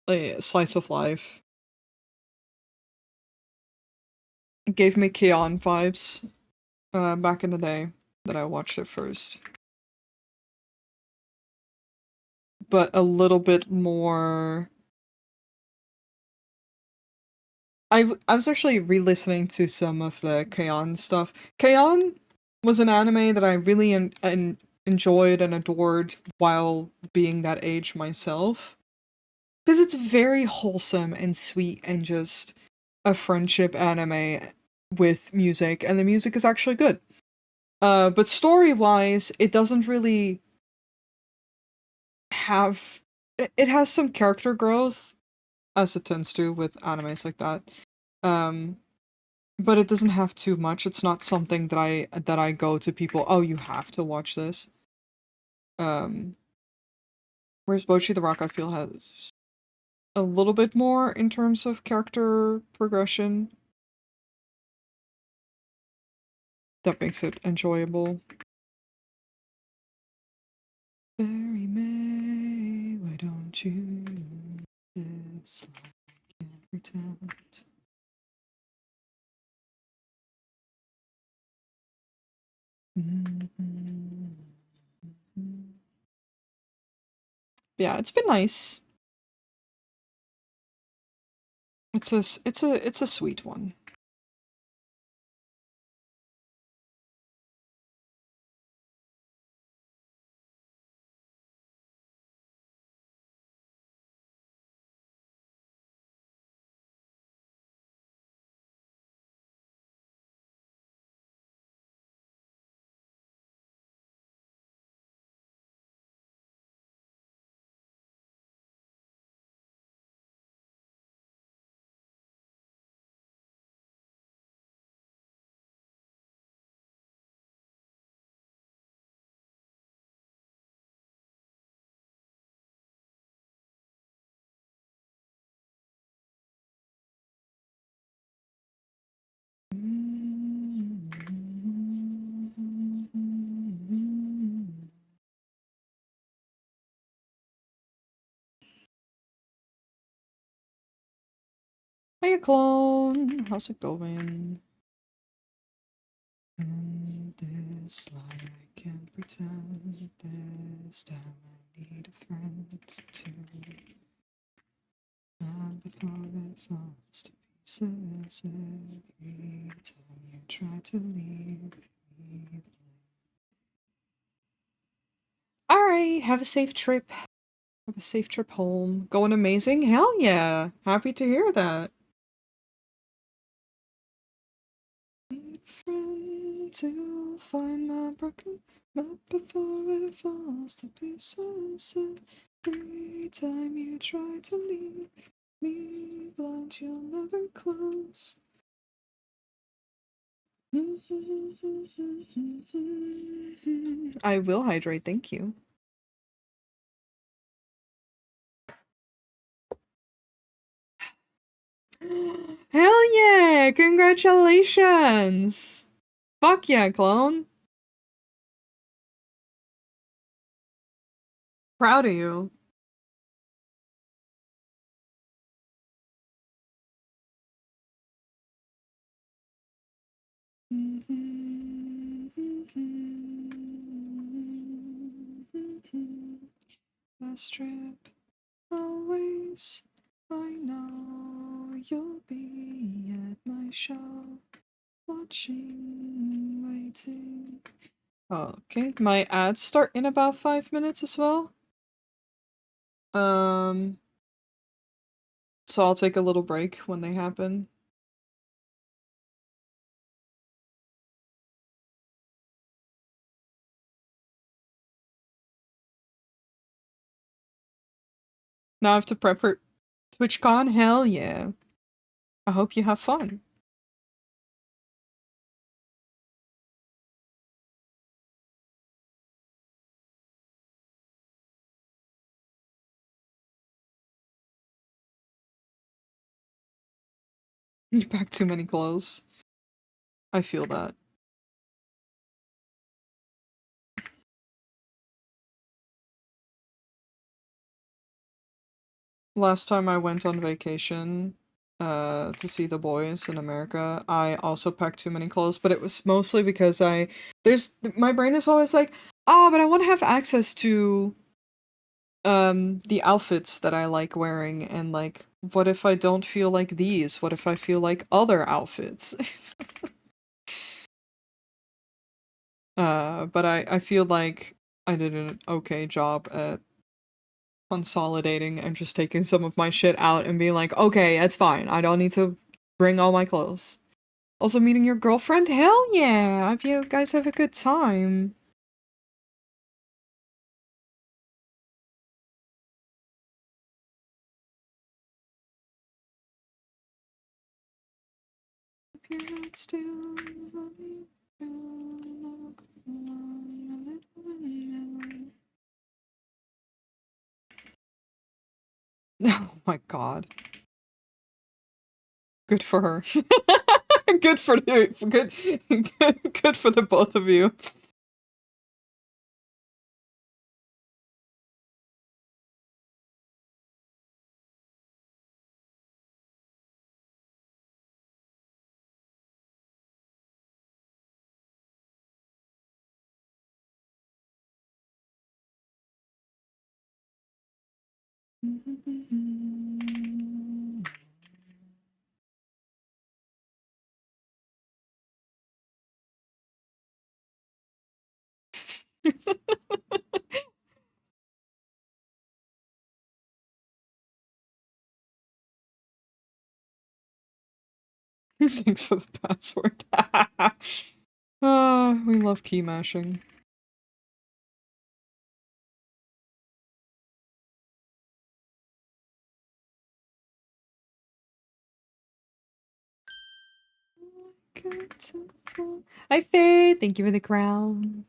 like, slice of life. It gave me K-On! Vibes back in the day that I watched it first. But a little bit more. I was actually re-listening to some of the K-On! Stuff. K-On! Was an anime that I really enjoyed and adored while being that age myself. Because it's very wholesome and sweet and just a friendship anime with music, and the music is actually good. But story-wise, it doesn't really have. It has some character growth, as it tends to with animes like that. Um, but it doesn't have too much. It's not something that I go to people, oh, you have to watch this. Um, whereas Bochi the Rock I feel has a little bit more in terms of character progression that makes it enjoyable. Barry May, why don't you this? I can't pretend. Mm-hmm. Yeah, it's been nice. It's a sweet one. Hiya, clone. How's it going? In this life, I can't pretend this time I need a friend to have before it falls to pieces every time you try to leave me. Alright, have a safe trip. Have a safe trip home. Going amazing? Hell yeah! Happy to hear that. Friend to find my broken map before it falls to pieces. Every time you try to leave me blind, you'll never close. I will hydrate, thank you. Hell yeah! Congratulations! Fuck yeah, clone. Proud of you. Last trip, always. I know you'll be at my show, watching, waiting. Okay, my ads start in about 5 minutes as well. So I'll take a little break when they happen. Now I have to prep for TwitchCon? Hell yeah. I hope you have fun. You packed too many clothes. I feel that. Last time I went on vacation, to see the boys in America, I also packed too many clothes, but it was mostly because my brain is always like, oh, but I want to have access to, the outfits that I like wearing, and like, what if I don't feel like these? What if I feel like other outfits? But I feel like I did an okay job at consolidating and just taking some of my shit out and being like, okay, it's fine. I don't need to bring all my clothes. Also, meeting your girlfriend? Hell yeah! I hope you guys have a good time. Keep your head still, oh my god. Good for her. Good for the good for the both of you. Thanks for the password. Ah, we love key mashing. Hi, Faye. Thank you for the crown.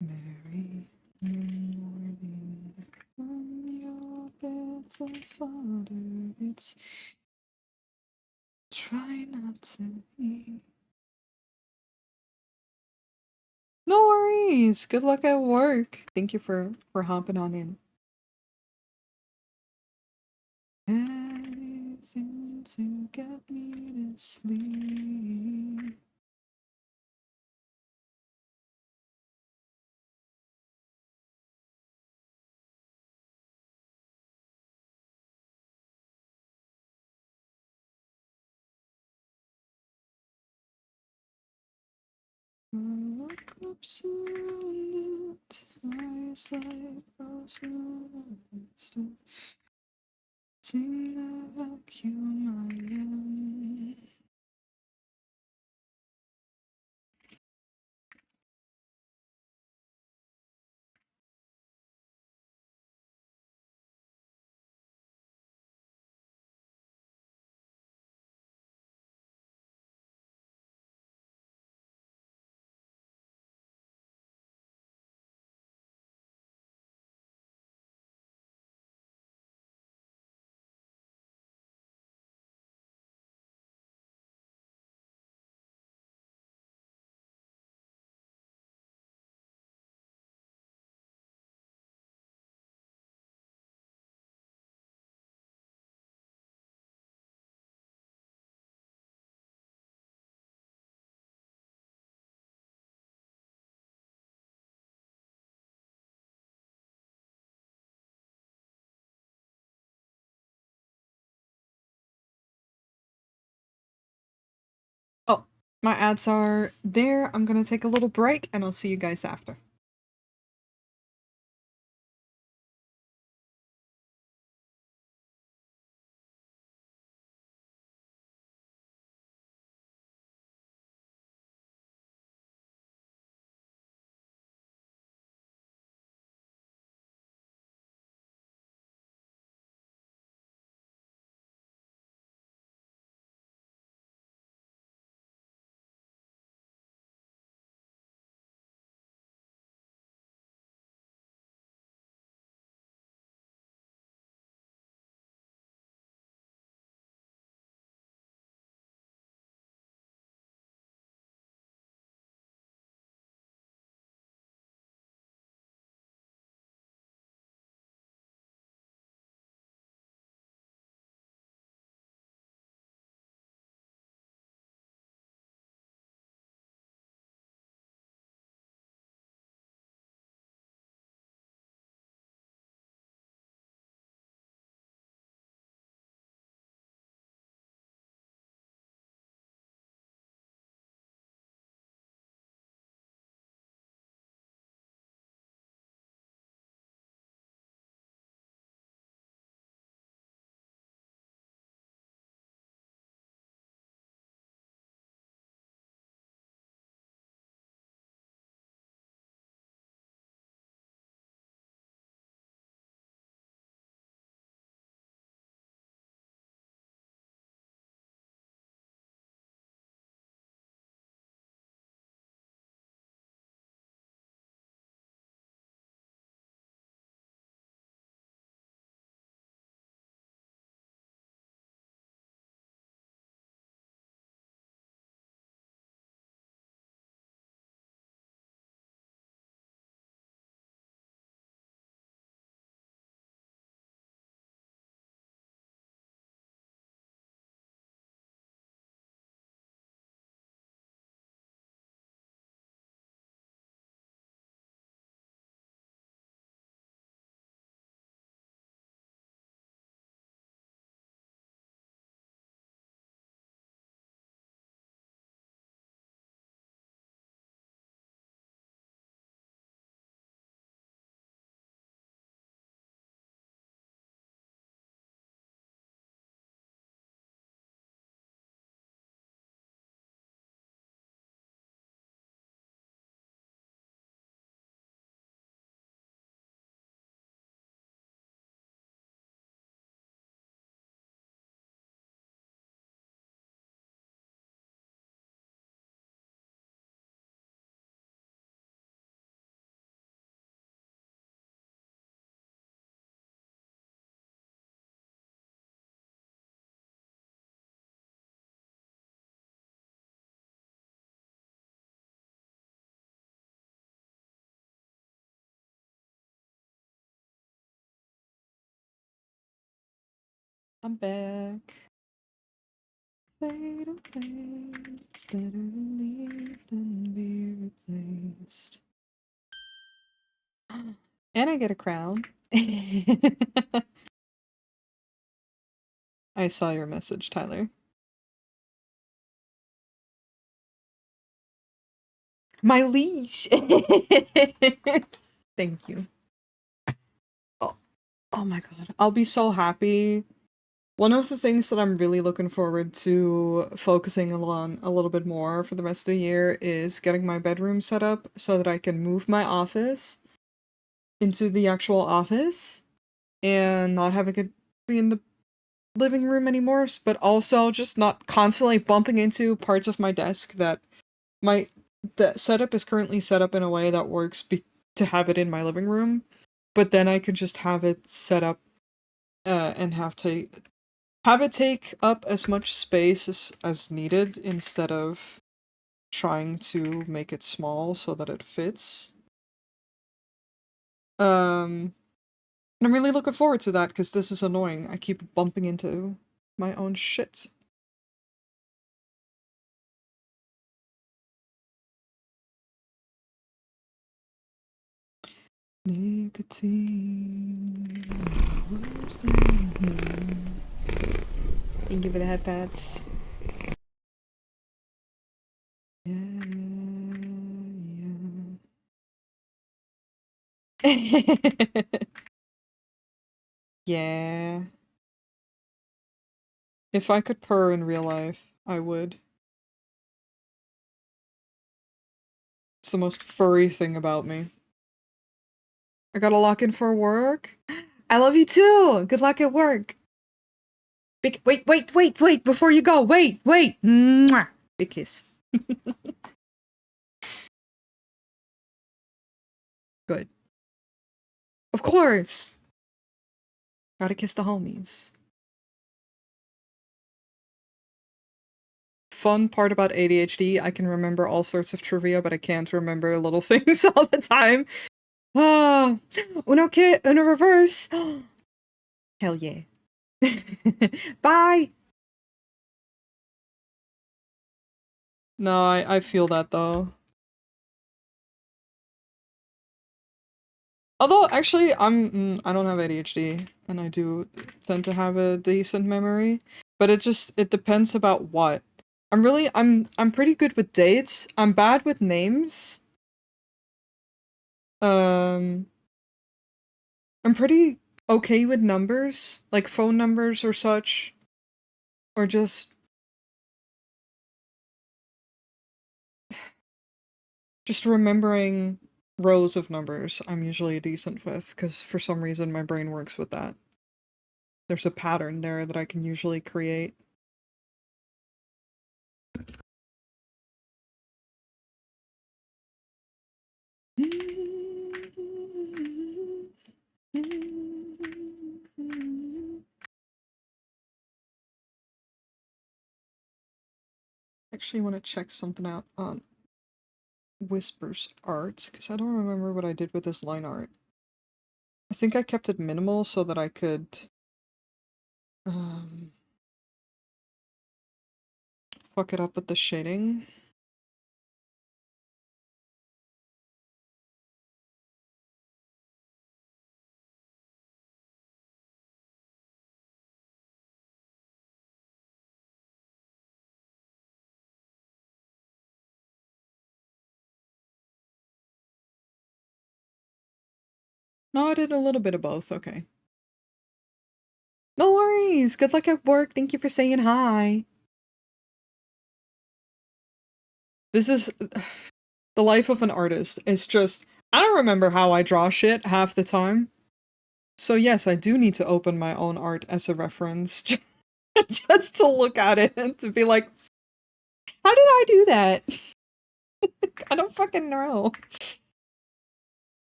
Mary, morning from your bed of fodder. It's try not to eat. No worries. Good luck at work. Thank you for hopping on in. Anything to get me to sleep. I woke up surrounded, eyes like frozen, sing the vacuum I am. Oh, my ads are there. I'm gonna take a little break and I'll see you guys after. I'm back. Fade away. It's better to leave than be replaced. And I get a crown. I saw your message, Tyler. My leash! Thank you. Oh, oh my god. I'll be so happy. One of the things that I'm really looking forward to focusing on a little bit more for the rest of the year is getting my bedroom set up so that I can move my office into the actual office and not having it be in the living room anymore, but also just not constantly bumping into parts of my desk that my the setup is currently set up in a way that works to have it in my living room, but then I could just have it set up and have it take up as much space as needed instead of trying to make it small so that it fits. And I'm really looking forward to that because this is annoying. I keep bumping into my own shit. Nicotine. Thank you for the headpads. Yeah, yeah. Yeah. If I could purr in real life, I would. It's the most furry thing about me. I gotta lock in for work. I love you too! Good luck at work! Wait, before you go, wait! Mwah! Big kiss. Good. Of course! Gotta kiss the homies. Fun part about ADHD, I can remember all sorts of trivia, but I can't remember little things all the time. Ah, Uno kit, Uno reverse. Hell yeah. Bye! No, I feel that though. Although, actually, I don't have ADHD, and I do tend to have a decent memory, but it depends about what. I'm pretty good with dates. I'm bad with names. Um, I'm pretty okay with numbers, like phone numbers or such, or just remembering rows of numbers. I'm usually decent with, because for some reason my brain works with that. There's a pattern there that I can usually create. Actually want to check something out on Whisper's art, because I don't remember what I did with this line art. I think I kept it minimal so that I could um, fuck it up with the shading. No, I did a little bit of both, okay. No worries! Good luck at work, thank you for saying hi! This is the life of an artist. It's just, I don't remember how I draw shit half the time. So yes, I do need to open my own art as a reference, just to look at it and to be like, how did I do that? I don't fucking know.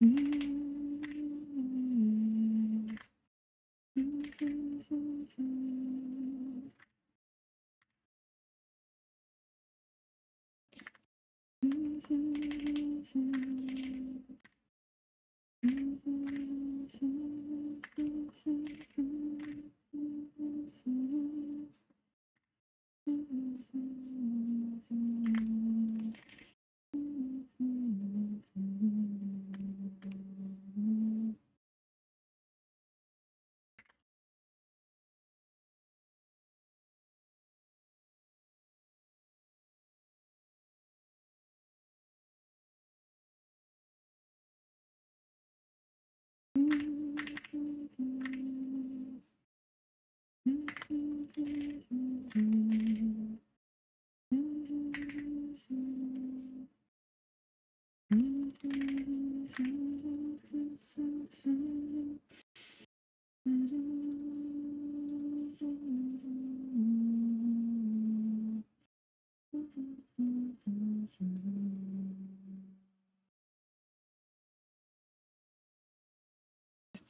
I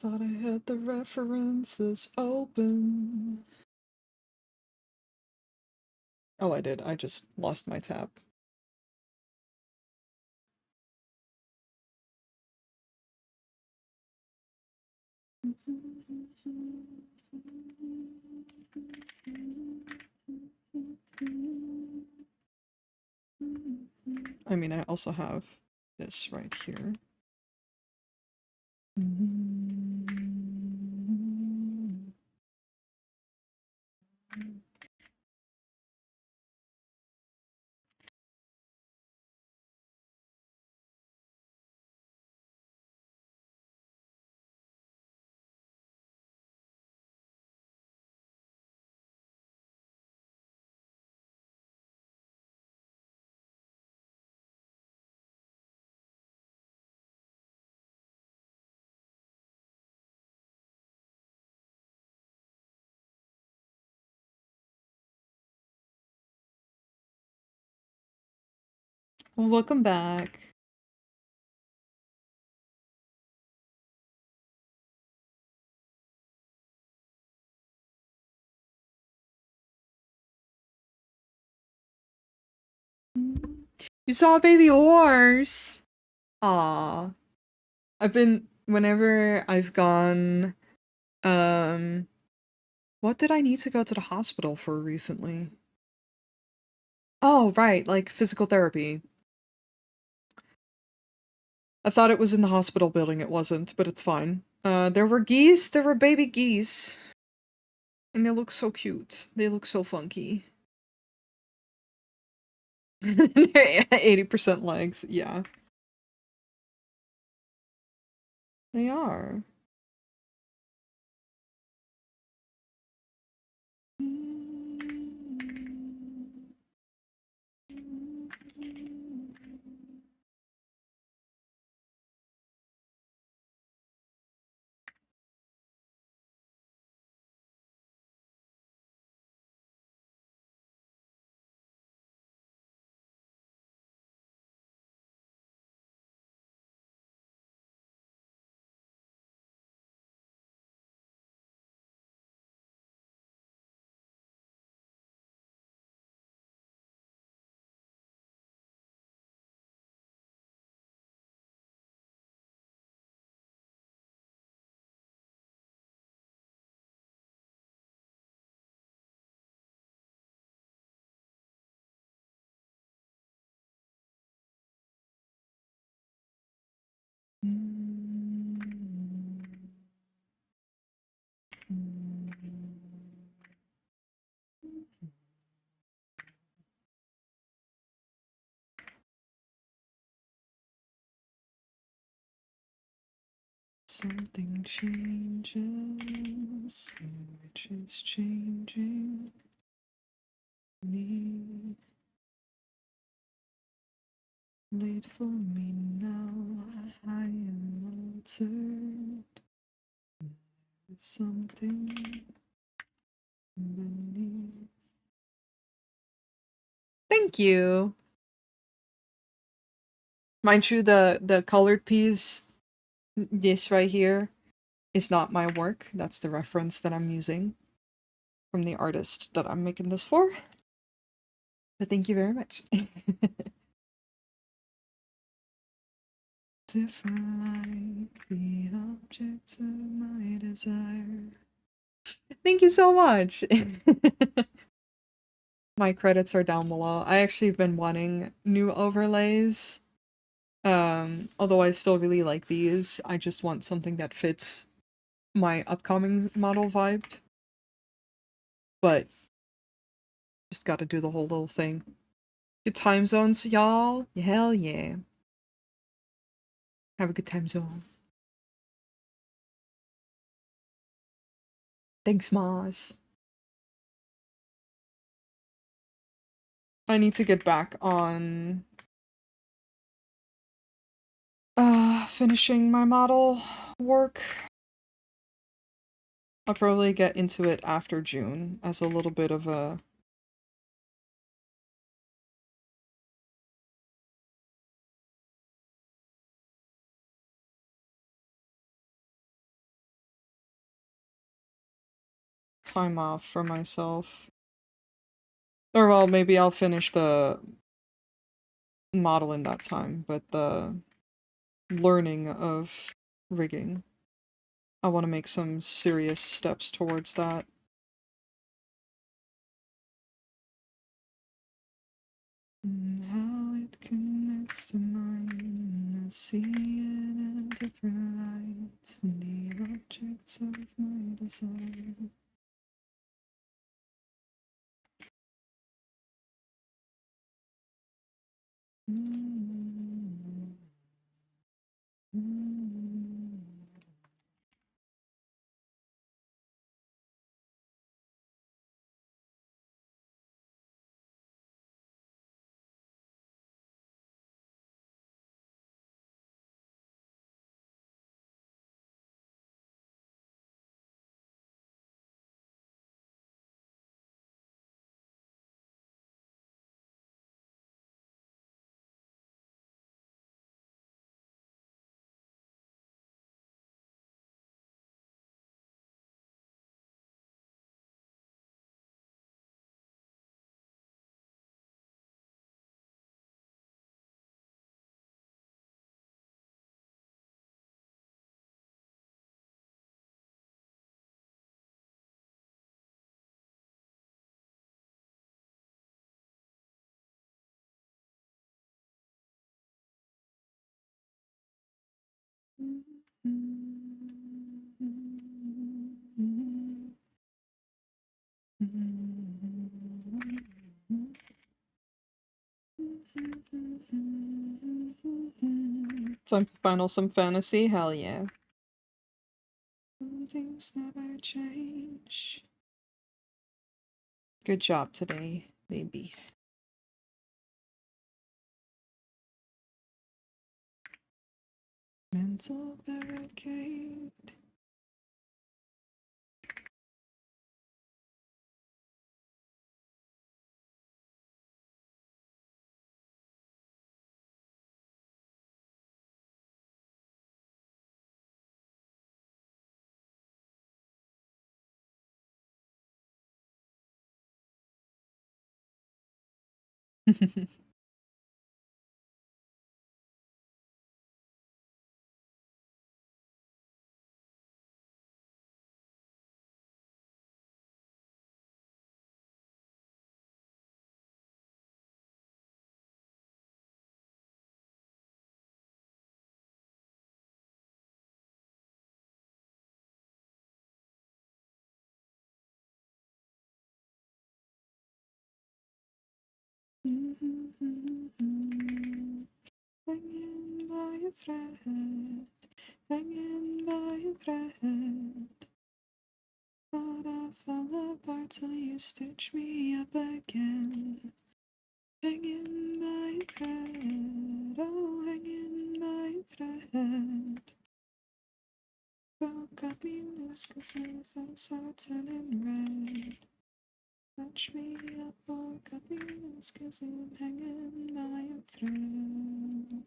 thought I had the references open. Oh, I did. I just lost my tab. I mean, I also have this right here. Well, welcome back. You saw a baby horse! Aw. Whenever I've gone, what did I need to go to the hospital for recently? Oh, right, like physical therapy. I thought it was in the hospital building, it wasn't, but it's fine. There were geese, there were baby geese. And they look so cute. They look so funky. 80% legs, yeah. They are. Something changes, which is changing me. Late for me now, I am altered. There's something beneath. Thank you. Mind you, the colored peas This right here is not my work. That's the reference that I'm using from the artist that I'm making this for. But thank you very much. Define the object of my desire. Thank you so much. My credits are down below. I actually have been wanting new overlays. Although I still really like these, I just want something that fits my upcoming model vibe. But just gotta do the whole little thing. Good time zones, y'all. Hell yeah. Have a good time zone. Thanks, Maz. I need to get back on finishing my model work. I'll probably get into it after June as a little bit of a time off for myself. Or well, maybe I'll finish the model in that time, but the learning of rigging, I want to make some serious steps towards that. How it connects to mine, I see it in a different light, the objects of my desire. Time for Final Some Fantasy? Hell yeah. Things never change. Good job today, baby. Mental barricade. Hanging by a thread, hanging by a thread. But I fell apart till you stitch me up again. Hanging by a thread, oh, hanging by a thread. Well, cut me loose, 'cause everything started turning red. Touch me up or cut me loose, 'cause I'm hanging by a thread.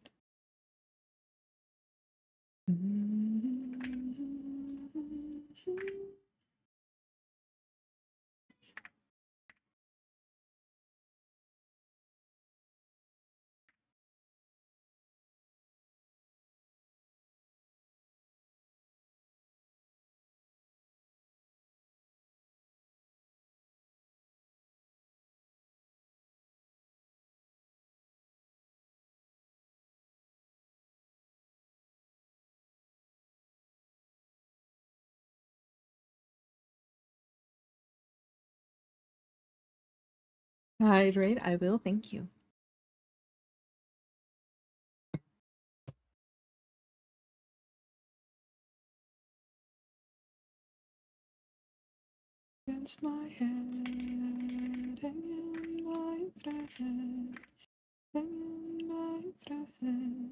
Hydrate, I will, thank you. Against my head, hanging by a thread, hanging by a thread.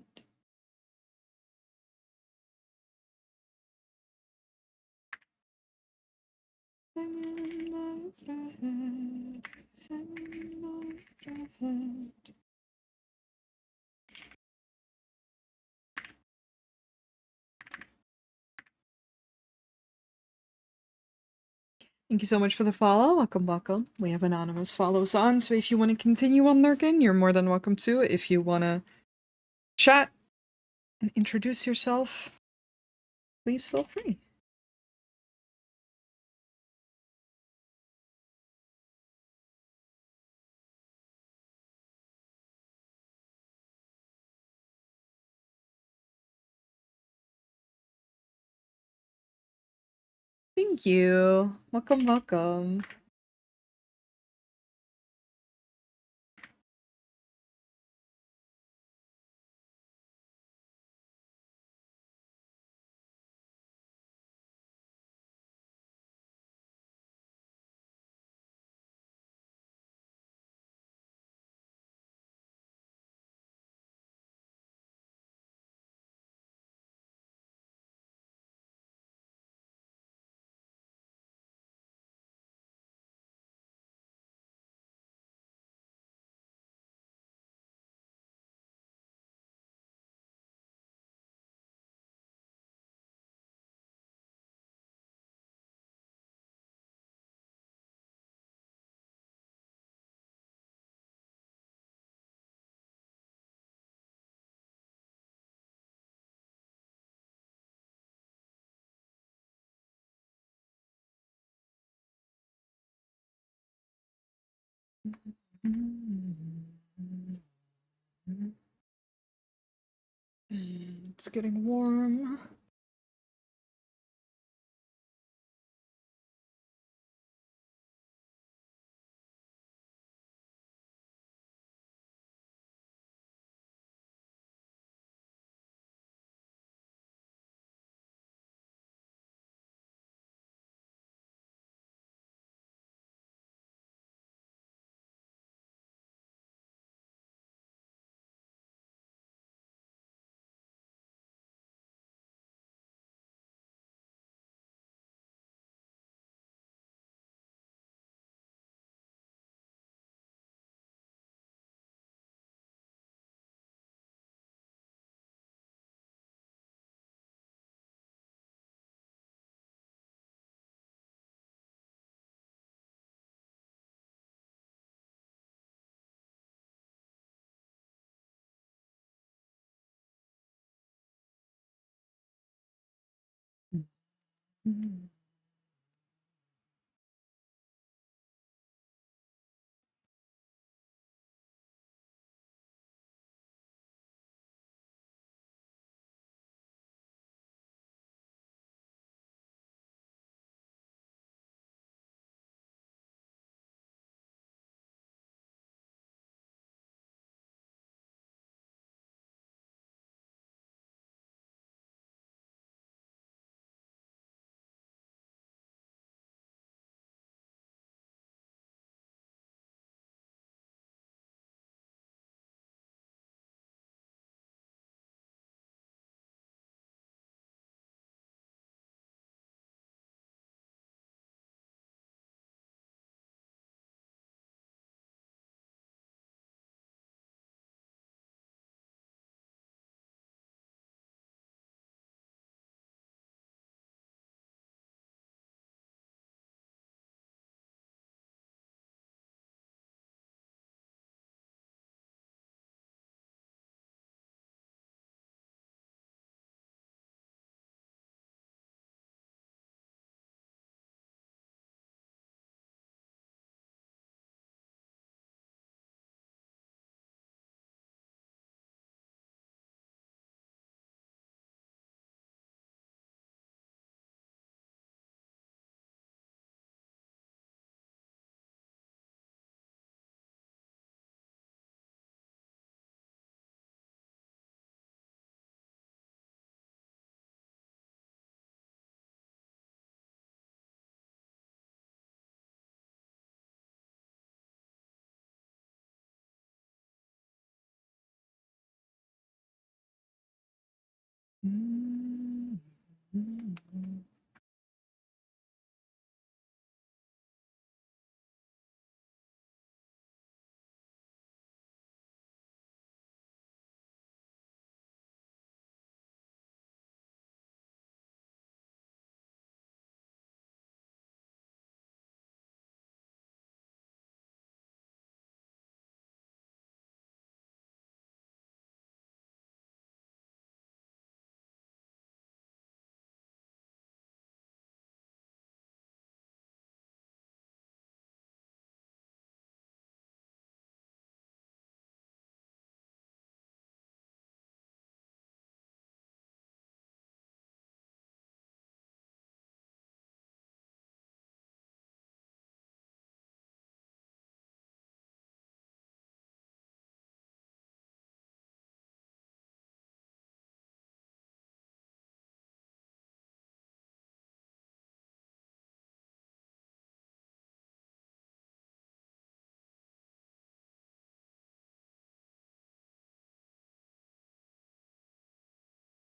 Hanging by a thread, hanging by a thread. Thank you so much for the follow. Welcome, welcome. We have anonymous follows on, so if you want to continue on lurking, you're more than welcome to. If you want to chat and introduce yourself, please feel free. Thank you. Welcome, welcome. It's getting warm.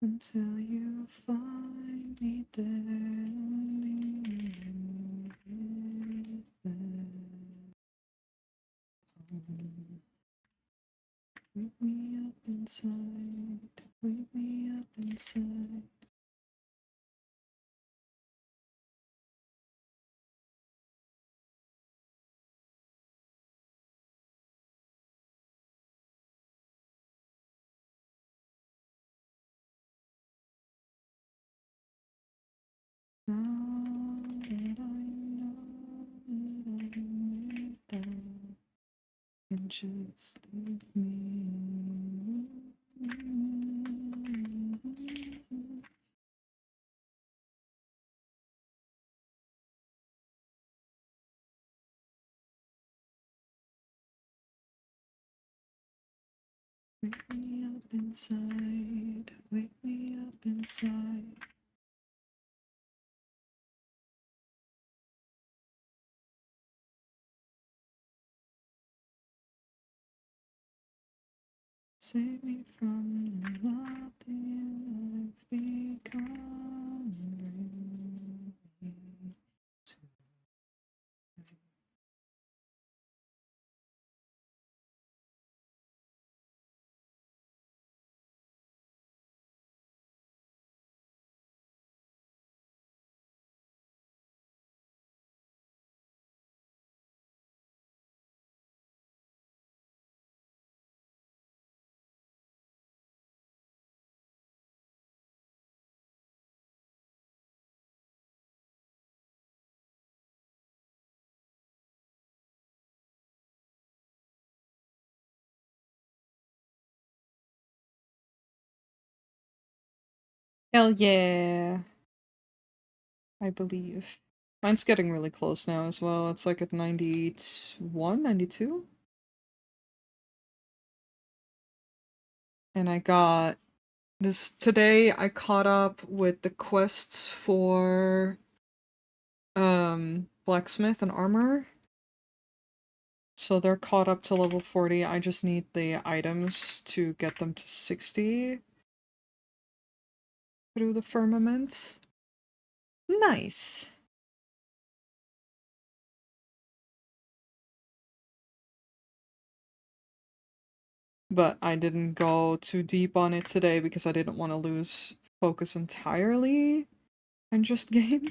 Until you find me there. Wake me up inside. Wake me up inside. Now that I know that I'm without, can just leave me. Wake me up inside. Wake me up inside. Save me from the nothing I've become. Bring me to Hell yeah, I believe. Mine's getting really close now as well. It's like at 91, 92? And I got this today. I caught up with the quests for blacksmith and armor. So they're caught up to level 40. I just need the items to get them to 60 through the firmament. Nice. But I didn't go too deep on it today because I didn't want to lose focus entirely and just game.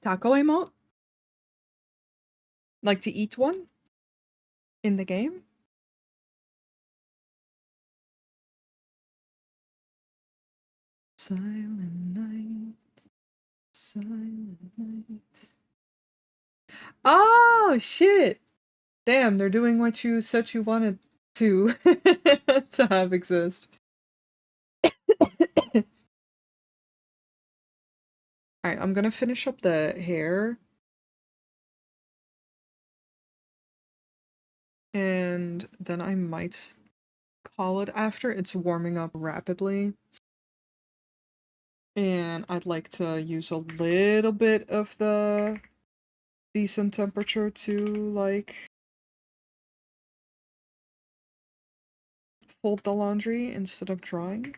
Taco emote? Like to eat one in the game? Silent night, silent night. Oh shit! Damn, they're doing what you said you wanted to to have exist. Alright, I'm gonna finish up the hair. And then I might call it after. It's warming up rapidly. And I'd like to use a little bit of the decent temperature to, like, fold the laundry instead of drying.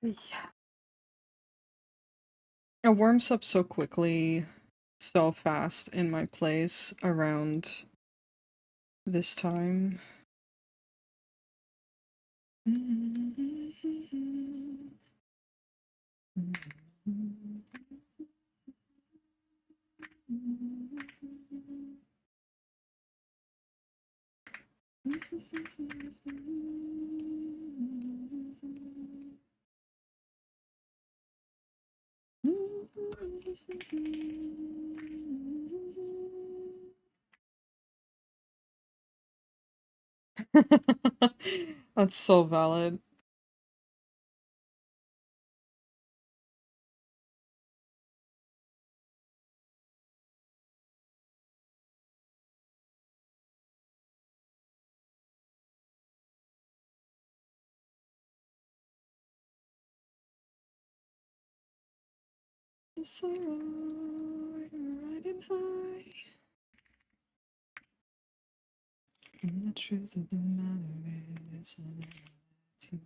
Yeah. It warms up so quickly, so fast in my place around this time. That's so valid. Sorrow, riding high. And the truth of the matter is, I never let you go.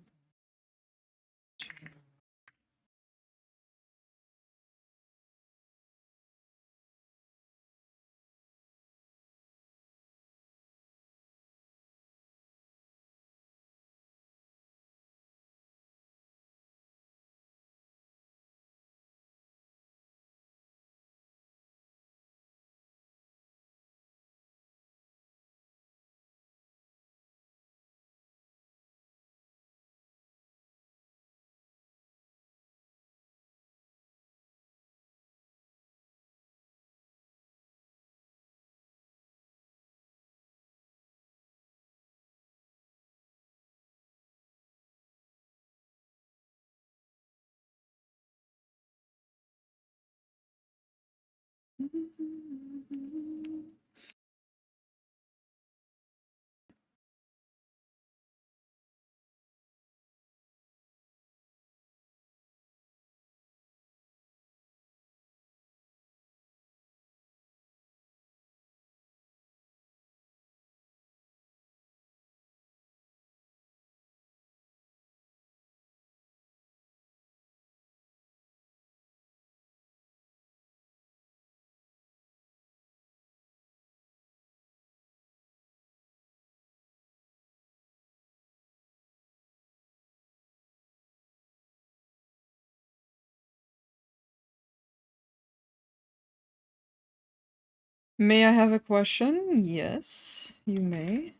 May I have a question? Yes, you may.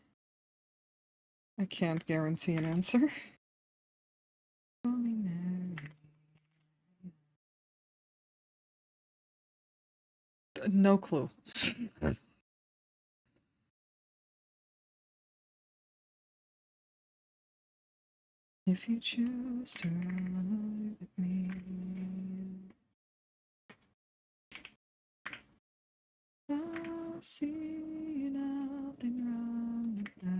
I can't guarantee an answer. Holy Mary. No clue. If you choose to ride with me, I'll see nothing wrong with that.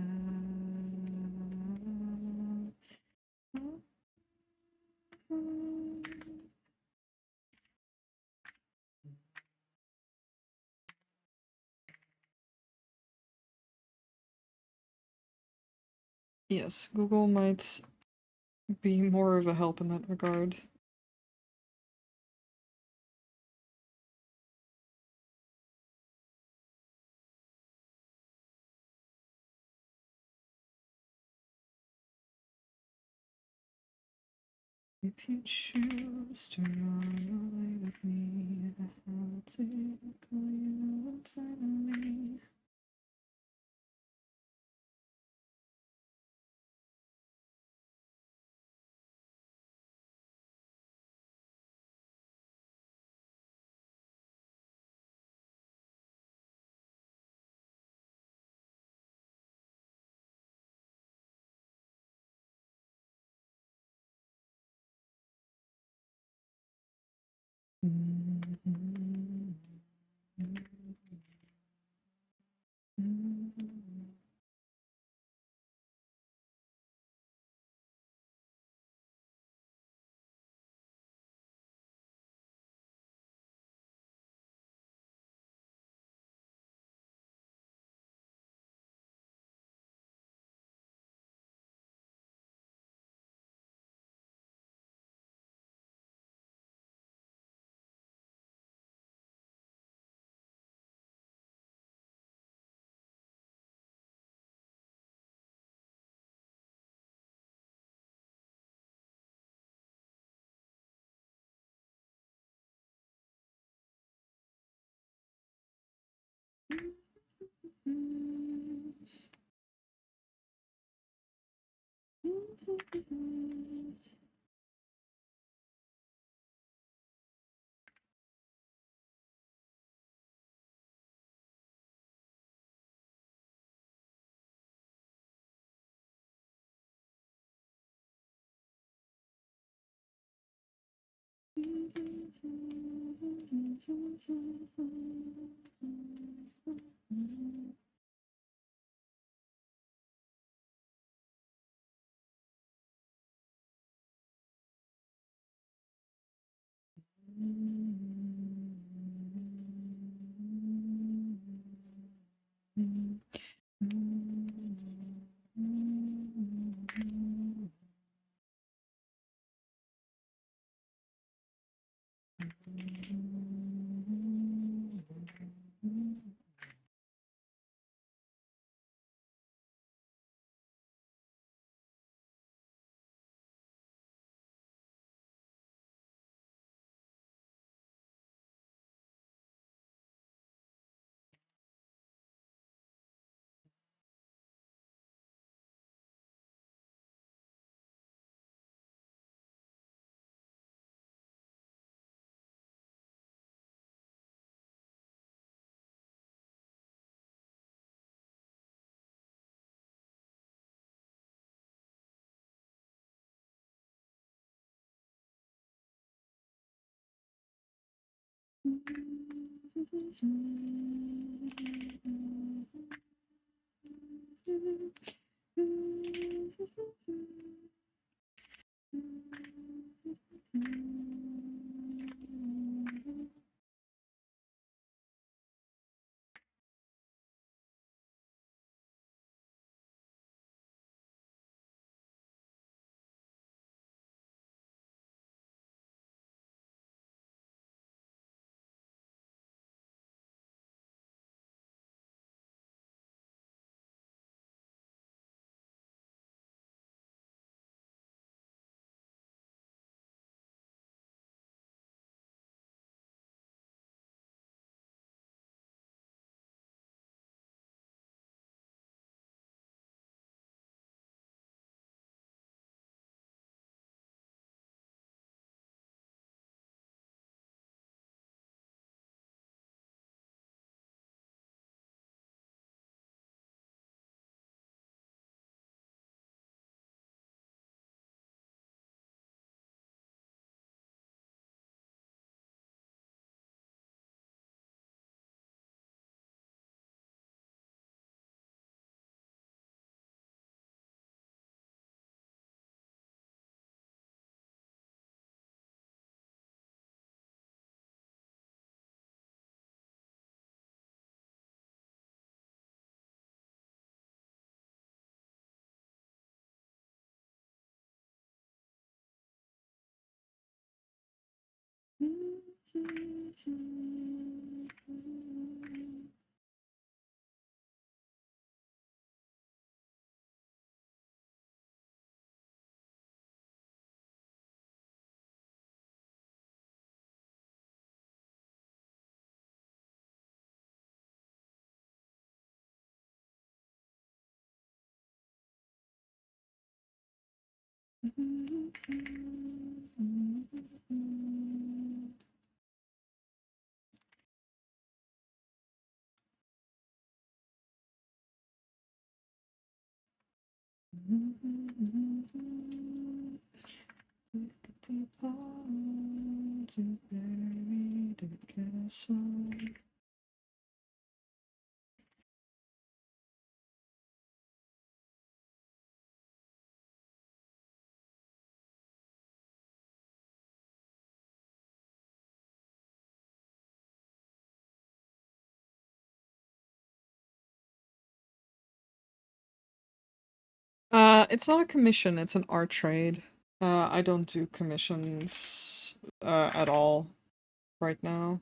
Yes, Google might be more of a help in that regard. If you choose to run away with me, I'll tickle you inside of me. It's not a commission, it's an art trade. I don't do commissions at all right now.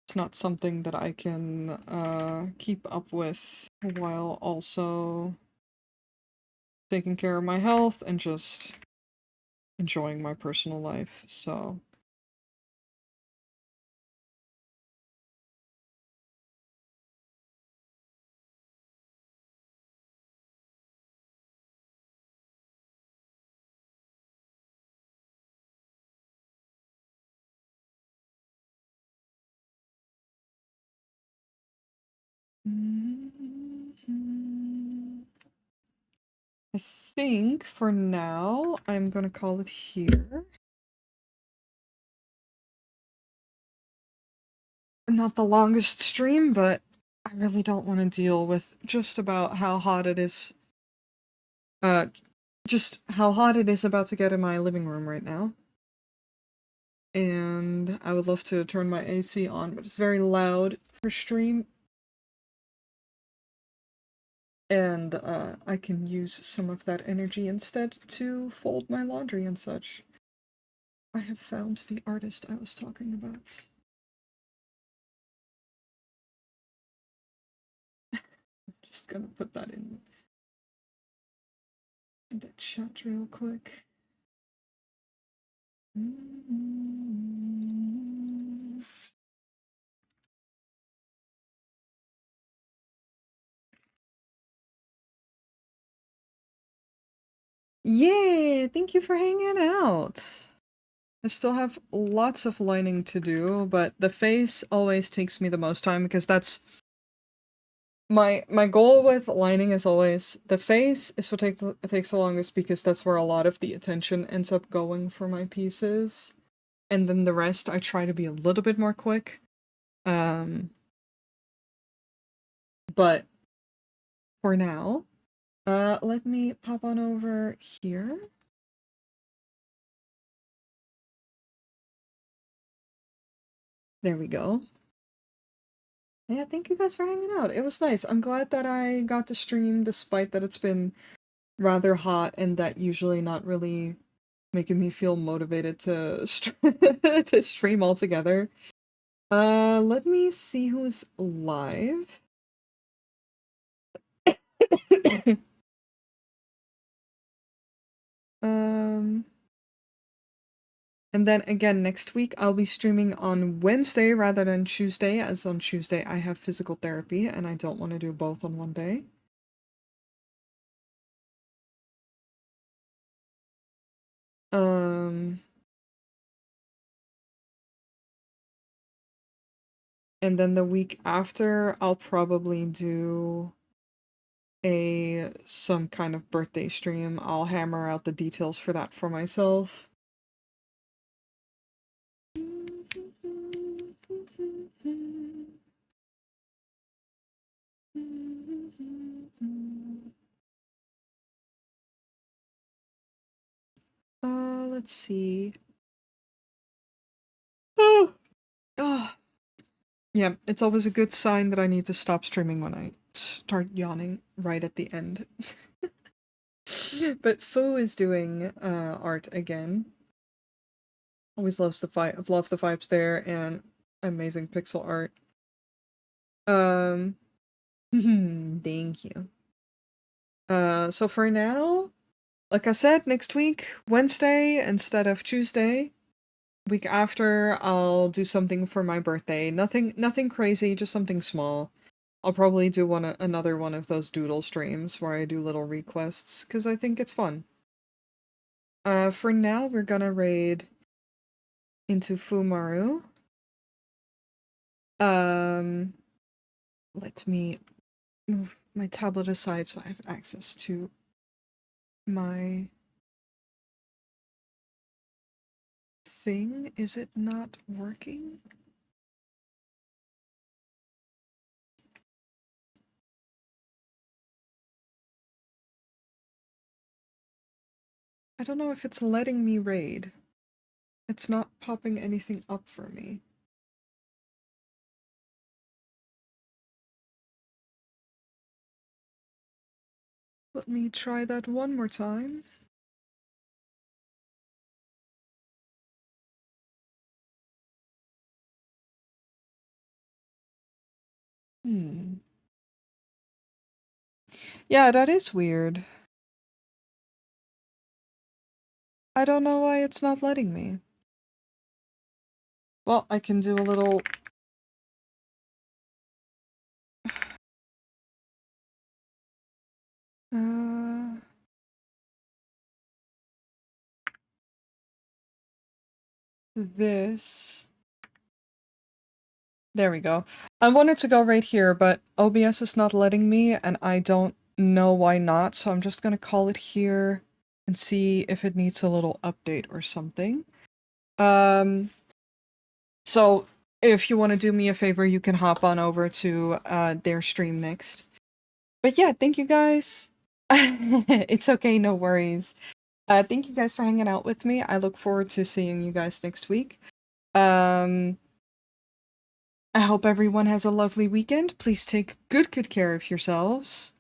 it's not something that I can keep up with while also taking care of my health and just enjoying my personal life. So I think for now I'm gonna call it here. Not the longest stream, but I really don't want to deal with just about how hot it is. Uh, just how hot it is about to get in my living room right now. And I would love to turn my AC on, but it's very loud for stream. And I can use some of that energy instead to fold my laundry and such. I have found the artist I was talking about. I'm just gonna put that in the chat real quick. Yeah, thank you for hanging out. I still have lots of lining to do, but the face always takes me the most time because that's my goal with lining is always the face is what takes the longest because that's where a lot of the attention ends up going for my pieces. And then the rest I try to be a little bit more quick. But for now, let me pop on over here. There we go. Yeah, thank you guys for hanging out. It was nice. I'm glad that I got to stream despite that it's been rather hot and that usually not really making me feel motivated to to stream altogether. Let me see who's live. um and then again next week I'll be streaming on Wednesday rather than Tuesday, as on Tuesday I have physical therapy and I don't want to do both on one day. Um and then the week after I'll probably do some kind of birthday stream. I'll hammer out the details for that for myself. Let's see. Oh, oh. Yeah, it's always a good sign that I need to stop streaming when I start yawning right at the end. But Fu is doing art again. Always loves love the vibes there and amazing pixel art. Thank you. So for now, like I said, next week, Wednesday instead of Tuesday. Week after, I'll do something for my birthday. Nothing crazy, just something small. I'll probably do another one of those doodle streams where I do little requests, because I think it's fun. For now, we're gonna raid into Fumaru. Let me move my tablet aside so I have access to my thing. Is it not working? I don't know if it's letting me raid. It's not popping anything up for me. Let me try that one more time. Hmm. Yeah, that is weird. I don't know why it's not letting me. Well, I can do a little... This... There we go. I wanted to go right here, but OBS is not letting me, and I don't know why not, so I'm just gonna call it here and see if it needs a little update or something. So if you want to do me a favor, you can hop on over to their stream next. But yeah, thank you guys. It's okay, no worries. Thank you guys for hanging out with me. I look forward to seeing you guys next week. I hope everyone has a lovely weekend. Please take good care of yourselves.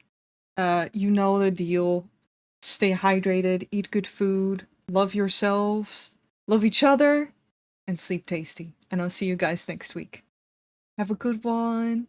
You know the deal. Stay hydrated, eat good food, love yourselves, love each other, and sleep tasty. And I'll see you guys next week. Have a good one.